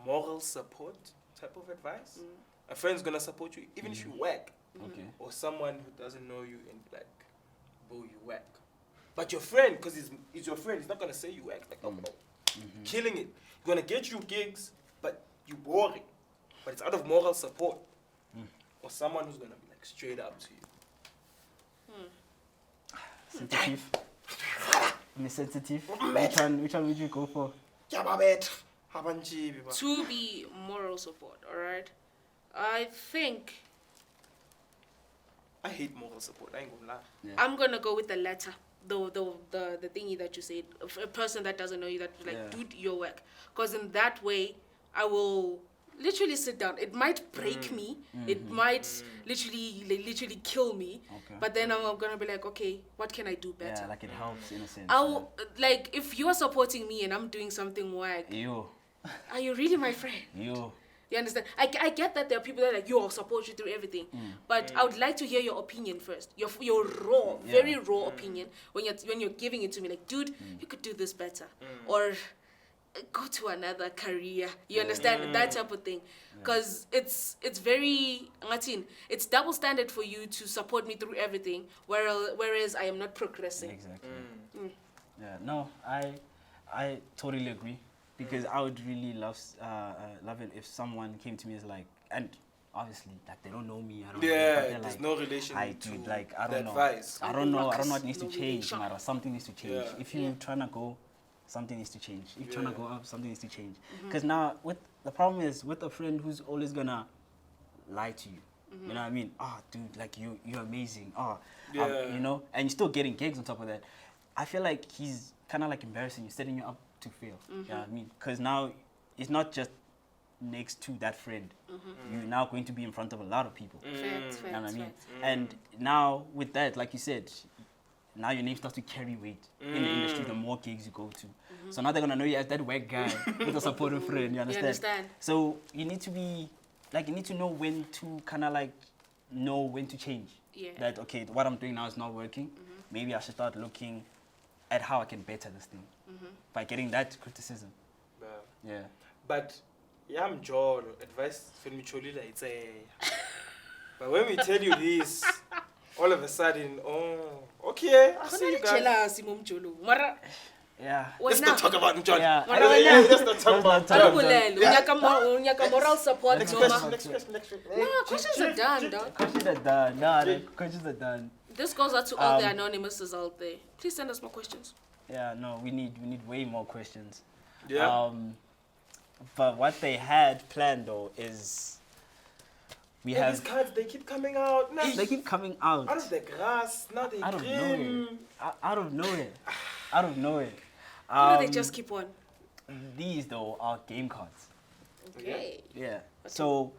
moral support type of advice? A friend's gonna support you even if you whack. okay. Or someone who doesn't know you and like, bro, you whack. But your friend, because he's your friend, he's not gonna say you whack. Like, killing it. He's gonna get you gigs, but you boring. But it's out of moral support. Or someone who's gonna be like straight up to you. Sensitive. Sensitive. Which one would you go for? To be moral support, all right? I think I hate moral support. I ain't gonna lie. Yeah. I'm gonna go with the latter. The thingy that you said, a person that doesn't know you, that like, do your work. Because in that way, I will literally sit down. It might break me. It might literally kill me. Okay. But then I'm gonna be like, okay, what can I do better? Yeah, like it helps in a sense. I'll like, if you're supporting me and I'm doing something whack, are you really my friend? You understand? I get that there are people that are like, yo, I'll support you through everything. But I would like to hear your opinion first. Your raw, very raw opinion when you're giving it to me. Like, dude, you could do this better. Or go to another career. You understand? That type of thing. Because it's very, Martin, it's double standard for you to support me through everything, whereas I am not progressing. Exactly. Yeah, no, I totally agree. Because I would really love it if someone came to me as like, and obviously like they don't know me. I don't know, but there's like, no relation to like I don't know. advice. I don't know what needs to change, relation. Mara. Something needs to change. Yeah. If you're trying to go, something needs to change. If you're trying to go up, something needs to change. Because now the problem is with a friend who's always gonna lie to you. You know what I mean? Oh, dude, like you're amazing. Oh, you know, and you're still getting gigs on top of that. I feel like he's kind of like embarrassing you, setting you up to fail. You know what I mean? Because now it's not just next to that friend. You're now going to be in front of a lot of people. Facts, You know what I mean? facts. And now with that, like you said, now your name starts to carry weight in the industry the more gigs you go to. So now they're gonna know you as that whack guy with a supportive friend. You understand? So you need to be like, you need to know when to kind of like know when to change. Yeah. That okay, what I'm doing now is not working. Maybe I should start looking at how I can better this thing by getting that criticism. Yeah. But yeah, I'm Joel. Advice for me, Cholila, it's a. But when we tell you this, all of a sudden, oh, okay, I see you guys. Jealous, Mumjolo. Mara, Yeah. Let's not talk about John. Yeah. Let's not talk about Let's not talk John. unyaka moral support. Next No, question, next question, next question. no, questions are done, dog. Questions are done. Nah, the questions are done. This goes out to all the anonymouses out there. Please send us more questions. Yeah, no, we need way more questions. Yeah. But what they had planned though is we Yeah, have these cards, they keep coming out. Nah, they keep coming out out of the grass, now they out of green. nowhere. Out of nowhere. Out of nowhere. Why do they just keep on? These though are game cards. Okay. Yeah. So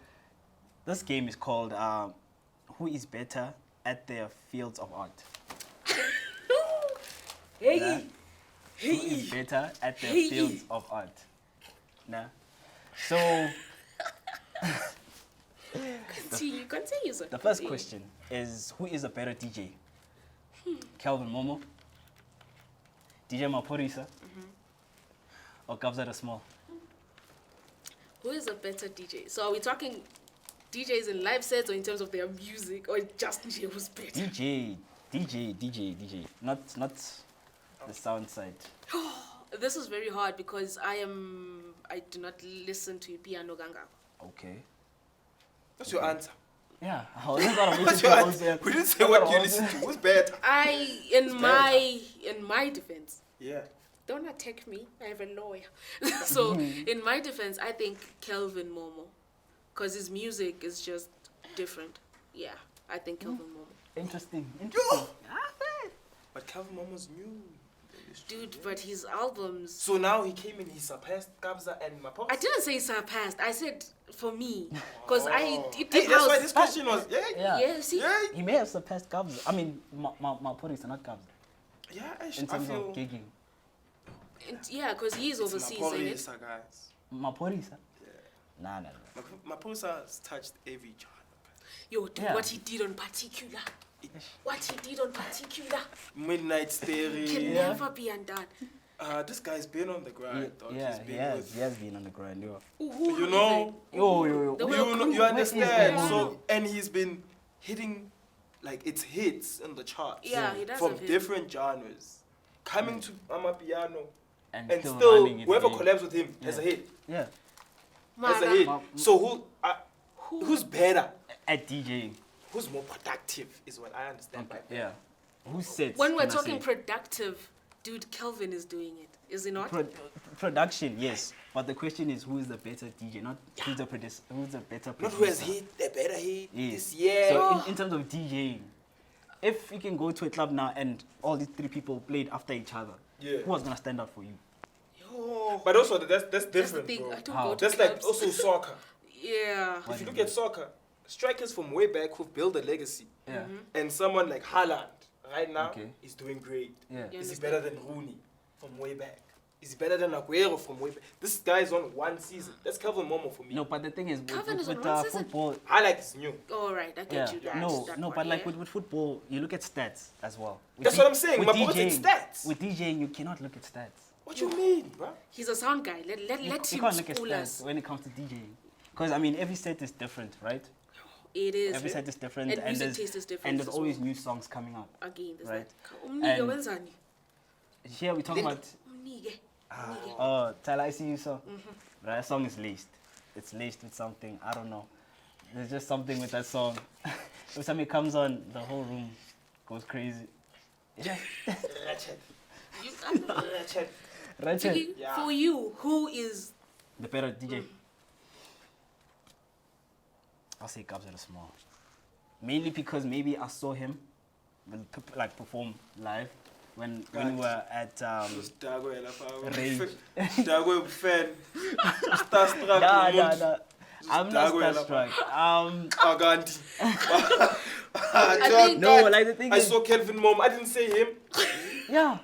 this game is called Who is Better at Their Fields of Art? Hey. Nah. Who is better at their Hey. fields of art? Nah. So Continue, sir. the first question is, who is a better DJ? Calvin Momo, DJ Maporisa, or Gabza the Small? Who is a better DJ? So are we talking DJs in live sets or in terms of their music, or just DJ who's better? DJ. Not the sound side. This is very hard because I do not listen to piano ganga. Okay. What's your answer? Yeah. This is what I'm What's waiting your for. answer? We didn't say what you listen to. Who's better? In my defense, Yeah. don't attack me. I have a lawyer. So in my defense, I think Kelvin Momo, because his music is just different. Yeah, I think Kelvin Momo. Interesting. But Calvin Momo's new. Dude, but his albums. So now he came in, he surpassed Kabza and Mapox? I didn't say surpassed. I said for me, because it Hey, did that's why house. this question was, Yeah, see. yeah. He may have surpassed Kabza. I mean, Maphorisa, not Kabza. Yeah, In I terms feel... of gigging. Yeah, because he's overseas, ain't it? Maphorisa, guys. Maphorisa? Yeah. Nah. Maphorisa has touched every genre. Yo, dude, Yeah. what he did on particular. What he did on particular Midnight can Staring. never be undone. This guy's been on the grind, dog. Yeah, He's he been has. with- He has been on the grind, yo. You know, Yo. The way- you understand. Yeah. So, and he's been hitting, like, it's hits in the charts. Yeah, he does From have hits. different genres. Coming to Amapiano. And still still, running it whoever big. collabs with him has a Yeah. hit. Yeah. Has a Mara, hit. Ma- So who's better? At DJing. Who's more productive is what I understand by Yeah. Who sets? when we're can I talking say? productive, dude, Kelvin is doing it. Is he not? Production, yes. But the question is, who is the better DJ? Not who's the producer. Who's the better Not producer? who has hit the better hit Yes. this year. So in terms of DJing, if you can go to a club now and all these three people played after each other, Yeah. who was gonna stand out for you? Yo. But also, that's That's the different, thing. bro. I don't How? go to That's like clubs. also soccer. Yeah. If you look at soccer, strikers from way back who've built a legacy, Yeah. and someone like Haaland right now Okay. is doing great. Yeah. You Is he understand? better than Rooney from way back? Is he better than Aguero from way back? This guy's on one season. That's Calvin Momo for me. No, but the thing is, Calvin is on with one season? football, I like his new. All right, I yeah, get you. That, no, that no, part, but like yeah. with football, you look at stats as well. With That's what I'm saying. With My boys take stats. with DJing, you cannot look at stats. What you mean, bro? He's a sound guy. Let You him can't look at school stats us. when it comes to DJing, because I mean, every set is different, right? It is. Every set is different, And music there's, taste is different and there's as always well. new songs coming up. Again, there's Right. that. Umnike And- wenzani? Here we talk about. Umnike. Umnike. Oh, Tyler, I see you, sir. That song is laced. It's laced with something. I don't know. There's just something with that song. Every time it comes on, the whole room goes crazy. Yeah. Ratchet. You- I don't know. Ratchet. Ratchet. Tiki, Yeah. for you, who is The better DJ. I'll say Gabs the Small. Mainly because maybe I saw him like perform live when we were at Dago Rage. Dago fan. Starstruck. Nah. I'm not Dago starstruck. Arganti. think No, like the thing I is, saw Kelvin Mom. I didn't say him. yeah,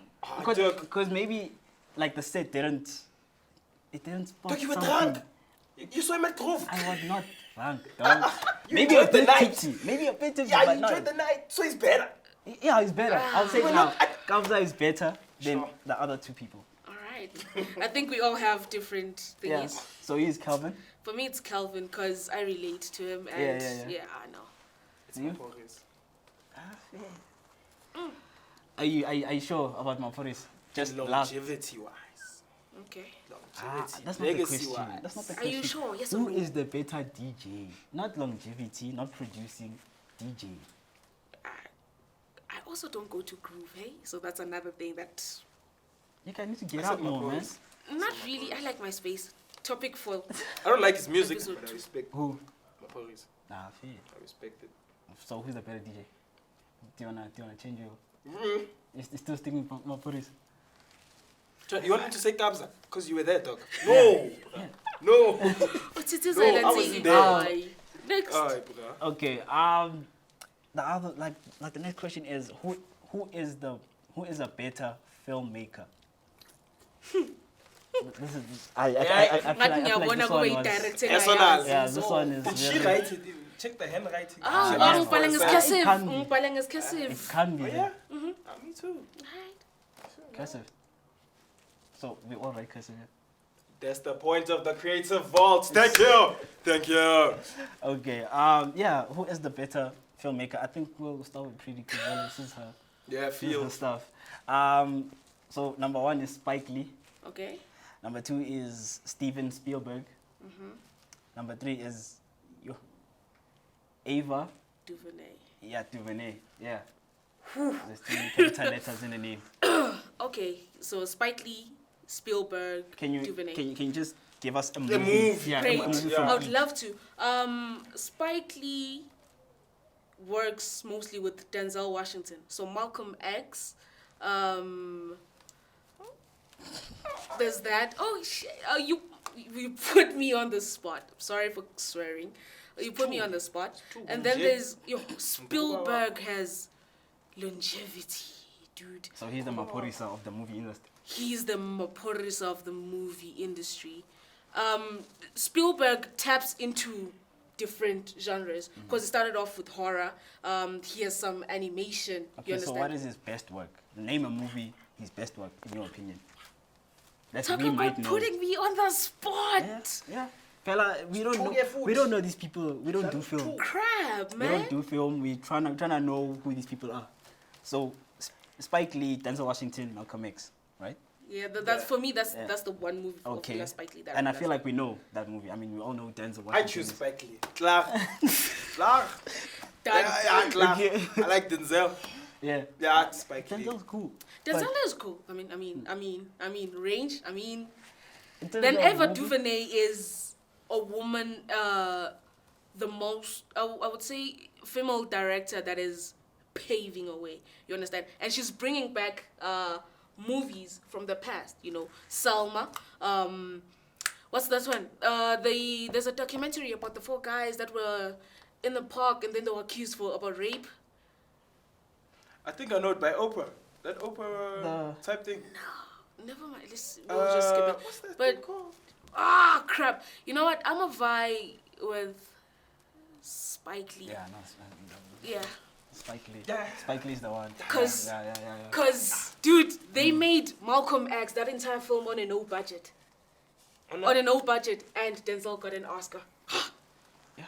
Dirk. because maybe like the set didn't spark Dirk, you were something. drunk. You saw him at Grove. I was not drunk. Don't. You Maybe a enjoyed the bit night. tipsy. Maybe a bit tipsy, Yeah, but you not. enjoyed the night, so he's better. Yeah, he's better. I'll say We're now, not- Gabza is better than Sure. the other two people. all right? I think we all have different Yeah. things. So he's Calvin. For me, it's Calvin because I relate to him, and Yeah. I know. It's You? Maporis. Are you sure about Maporis? Just last. Longevity wise. Okay. Longevity. That's not the Legacy question. wise. That's not the Are question. you sure? Yes or Who no? is the better DJ? Not longevity, not producing. DJ. I also don't go to groove, hey? So that's another thing that. You can need to get I said out more, man. Maporis. Not really. I like my space. Topic for. I don't like his music, Episode but I 2. respect Who? Maporis. Nah, fair. I respect it. So who's the better DJ? Do you wanna change your? Mm. You're still sticking with Maporis? You want me to say Kabza? Because you were there, dog. No. No. What's it is No, I let's wasn't say there. bye. Next. Alright, bruh. Okay. The other like the next question is who is a better filmmaker? This is I feel like Ngathi this ngiyabona one kube was- i-director Personal. engayazi. Yeah, this one is Did she really- write it? Check the handwriting. Ah, She oh, asked for ngibhale a ngesikhissive. sign. can be. Ngibhale It ngesikhissive. can be Oh, yeah? Me too. Right. cursive. So we all write cursive. Yeah? That's the point of the creative vault. Thank you. Thank you. Okay. Yeah. Who is the better filmmaker? I think we'll start with Pretty because this is her. Yeah, This is feel. her stuff. So number 1 is Spike Lee. Okay. Number 2 is Steven Spielberg. Number 3 is Ava. DuVernay. Yeah, DuVernay. Yeah. There's 2 capital letters in the name. Okay, so Spike Lee, Spielberg, Can you DuVernay. can you just give us a The movie? movie. Yeah, Great. a movie Yeah. from I would each. love to. Spike Lee works mostly with Denzel Washington. So Malcolm X. There's that. Oh, you put me on the spot. Sorry for swearing. You put me on the spot. And then there's Spielberg has longevity, dude. So he's the Maporisa of the movie industry. He's the Maporisa of the movie industry. Spielberg taps into different genres because he started off with horror. He has some animation. You Okay, so understand? what is his best work? Name a movie, his best work, in your opinion. That's Talk we might about know. putting me on the spot. Yeah. Fella, we don't know. We don't know these people. We don't do film. Crap, We man. don't do film. We trying to know who these people are. So, Spike Lee, Denzel Washington, Malcolm X, right? Yeah, that's for me. That's Yeah. that's the one movie Okay. of Spike Lee. And I feel like we know that movie. I mean, we all know Denzel Washington. I choose Spike Lee. Klaar. Klaar. Done. Yeah, klaar. Okay. I like Denzel. Yeah. Yeah, Spike Lee. Denzel's cool. Denzel is cool. I mean, range. I mean, In terms then of Eva movie- DuVernay is a woman, the most, I would say, female director that is paving a way. You understand? And she's bringing back movies from the past. You know, Selma. What's that one? There's a documentary about the 4 guys that were in the park and then they were accused about rape. I think I know it by Oprah. That Oprah type thing. Never mind. We'll just skip it. What's that But thing called? crap. You know what? I'm a vie with Spike Lee. Yeah, no, Yeah. Spike Lee. Yeah. Spike Lee's the one. 'Cause- Yeah. Cause, dude, they made Malcolm X, that entire film, on a no budget. Oh, no. On a no budget, and Denzel got an Oscar. Yeah.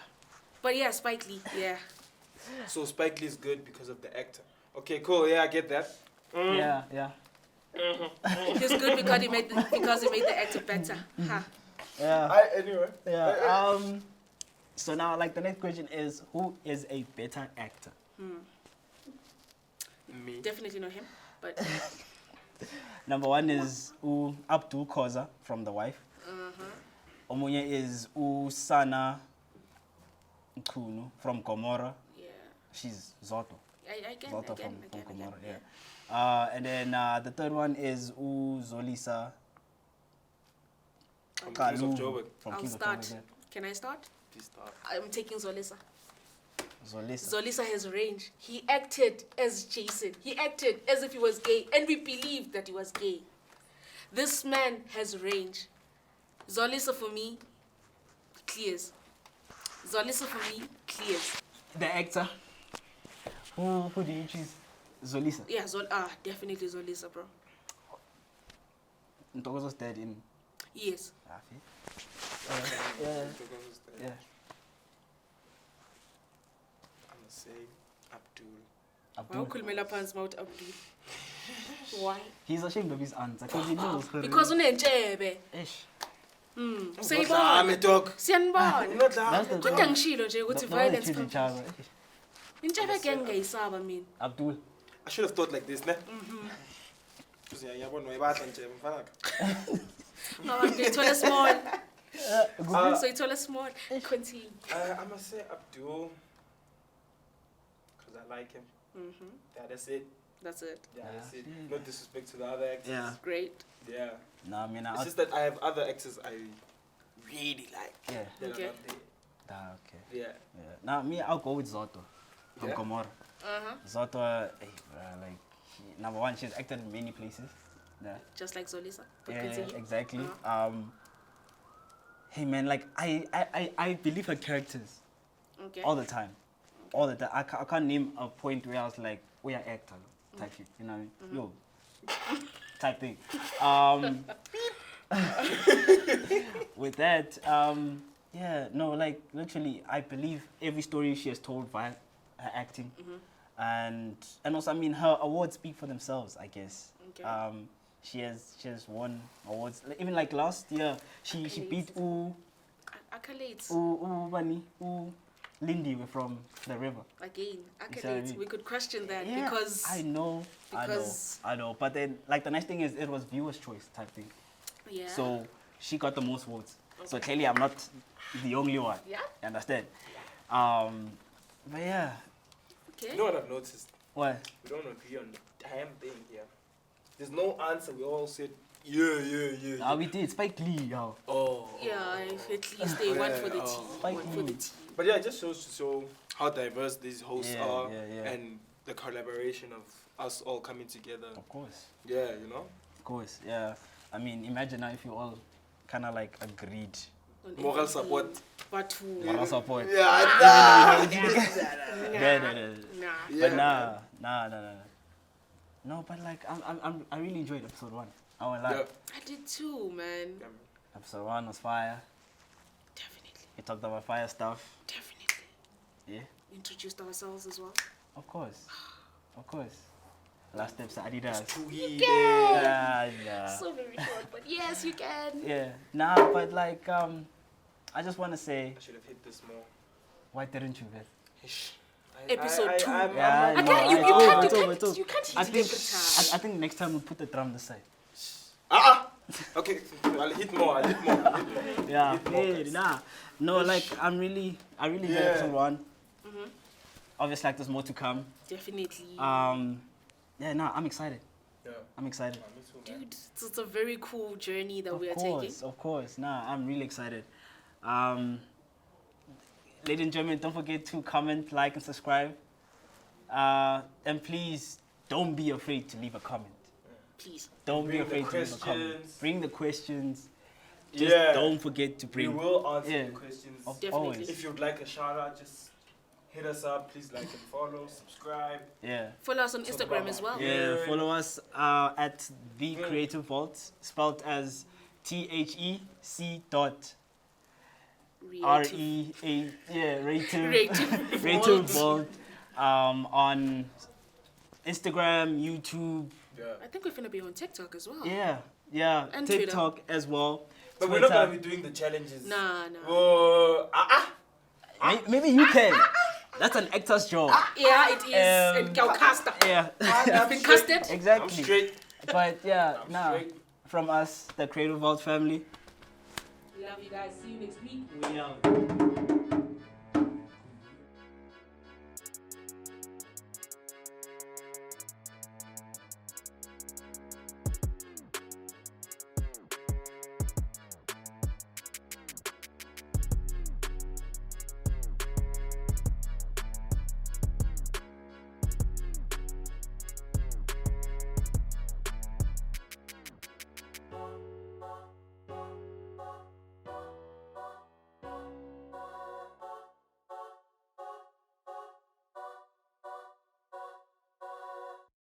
But yeah, Spike Lee. Yeah. So Spike Lee's good because of the actor. Okay, cool. Yeah, I get that. Yeah. He's good because he made the actor better. Ha. Yeah. Anyway. Yeah. So now, like, the next question is, who is a better actor? Me. Definitely not him. But Number 1 is Abdul Koza from The Wife. Omunye is Sana Nkunu from Gomorrah. yeah, She's Zoto. I get Zoto from yeah. Gomorrah. Yeah. And then the third one is Zolisa From Kings of Kalu Joburg. from I'll Kings of start. Joburg, Can I start? Please start. I'm taking Zolisa. yeah. Zolisa. Zolisa has range. He acted as Jason. He acted as if he was gay, and we believed that he was gay. This man has range. Zolisa for me clears. Zolisa for me clears. The actor. Who do you choose? Zolisa. Yeah, definitely Zolisa, bro. Ntokozo's dead in. Yes. Yeah. I'm gonna say Abdul. Why Abdul. ukhulumela phansi mawuthi Abdul? Why? He's ashamed of his answer because he knows. Because unentshebe. Ish. Siyibona. dog. Siyanibona. That's the Kodwa ngishilo nje ukuthi the one that violence choose each phambi. other. Ish. Intshebe ke ngiyisaba mina. Abdul. I should have thought like this, ne? Because yabona wayibahla nje mfana. Ngoba ngiyithola small. So ithola small. Continue. I'm gonna say Abdul because I like him. Yeah, that's it. That's it. Yeah, that's it. Yeah. No disrespect to the other actors. Yeah. Great. Yeah. Nah, I mean, It's just that I have other actors I really like. yeah. That Okay. are not there. Okay. Yeah. Yeah. Now, me, I'll go with Zoto from Yeah? Gomorrah. Zoto, like, number 1, she's acted in many places. Yeah. Just like Zolisa. But Yeah, continue. exactly. Hey man, like I believe her characters Okay. all the time, all the time. I can't name a point where I was like, "Oh yeah, actor," type shit. You know what I mean? Yo, type thing. With that, yeah, no, like literally, I believe every story she has told via her acting, and also, I mean, her awards speak for themselves, I guess. Okay. She has won awards. Like, even like last year, she beat Accolades. Bani Lindy were from the river. Again, what I accolades. mean? We could question that Yeah, because I know. But then, like, the nice thing is it was viewer's choice type thing. yeah. So she got the most votes. So clearly I'm not the only one. Yeah. You understand? But yeah. Okay. You know what I've noticed? What? We don't agree on the damn thing here. There's no answer. We all said, yeah. We did. Spike Lee, yo. Oh. Yeah, if at least they went for the team. Spike Went for the Lee. team. But yeah, it just shows to show how diverse these hosts Yeah, are yeah. and the collaboration of us all coming together. Of course. Yeah, you know? Of course, yeah. I mean, imagine now if you all kind of like agreed. On Moral everything. support. But who? Moral support. Yeah, But nah. No, but like I really enjoyed episode 1. I won't lie. Yeah. I did too, man. Episode 1 was fire. Definitely. We talked about fire stuff. Definitely. Yeah. Introduced ourselves as well. Of course. Last episode, Adidas. Too heated. Yeah. So very short, but yes, you can. Yeah. Nah, but like I just want to say, I should have hit this more. why didn't you, Beth? Episode 2. Yeah, Again, no, you it's can't I hit it think every time. I think next time we'll put the drum this side. Okay, I'll hit more. Yeah, Hit more, hey, guys. nah. No, like I really enjoyed episode 1. Mhm. Obviously, like there's more to come. Definitely. Yeah, nah, I'm excited. Yeah. I'm excited. Me too, man. Dude, it's a very cool journey that we are taking. Of course. Nah, I'm really excited. Ladies and gentlemen, don't forget to comment, like, and subscribe. And please don't be afraid to leave a comment. Please. Don't be Bring the afraid to leave a comment. questions. Bring the questions. Just Yeah. don't forget to We bring. will answer Yeah. the questions. Of Definitely. always. If you'd like a shout out, just hit us up. Please like and follow, subscribe. Yeah. Follow us on Instagram as well. Yeah, Yeah. follow us at The Creative Vault, spelled as THEC dot REA, Creative Vault, on Instagram, YouTube, Yeah. I think we're gonna be on TikTok as well. yeah, And TikTok as well. But we're not gonna be doing the challenges. Nah. Oh, Maybe you can. That's an actor's job. Yeah, it is. And Galcasta. Yeah, I've been casted. I'm exactly. straight. But yeah, I'm nah, straight. from us, the Creative Vault family. Love you guys. See you next week. We out.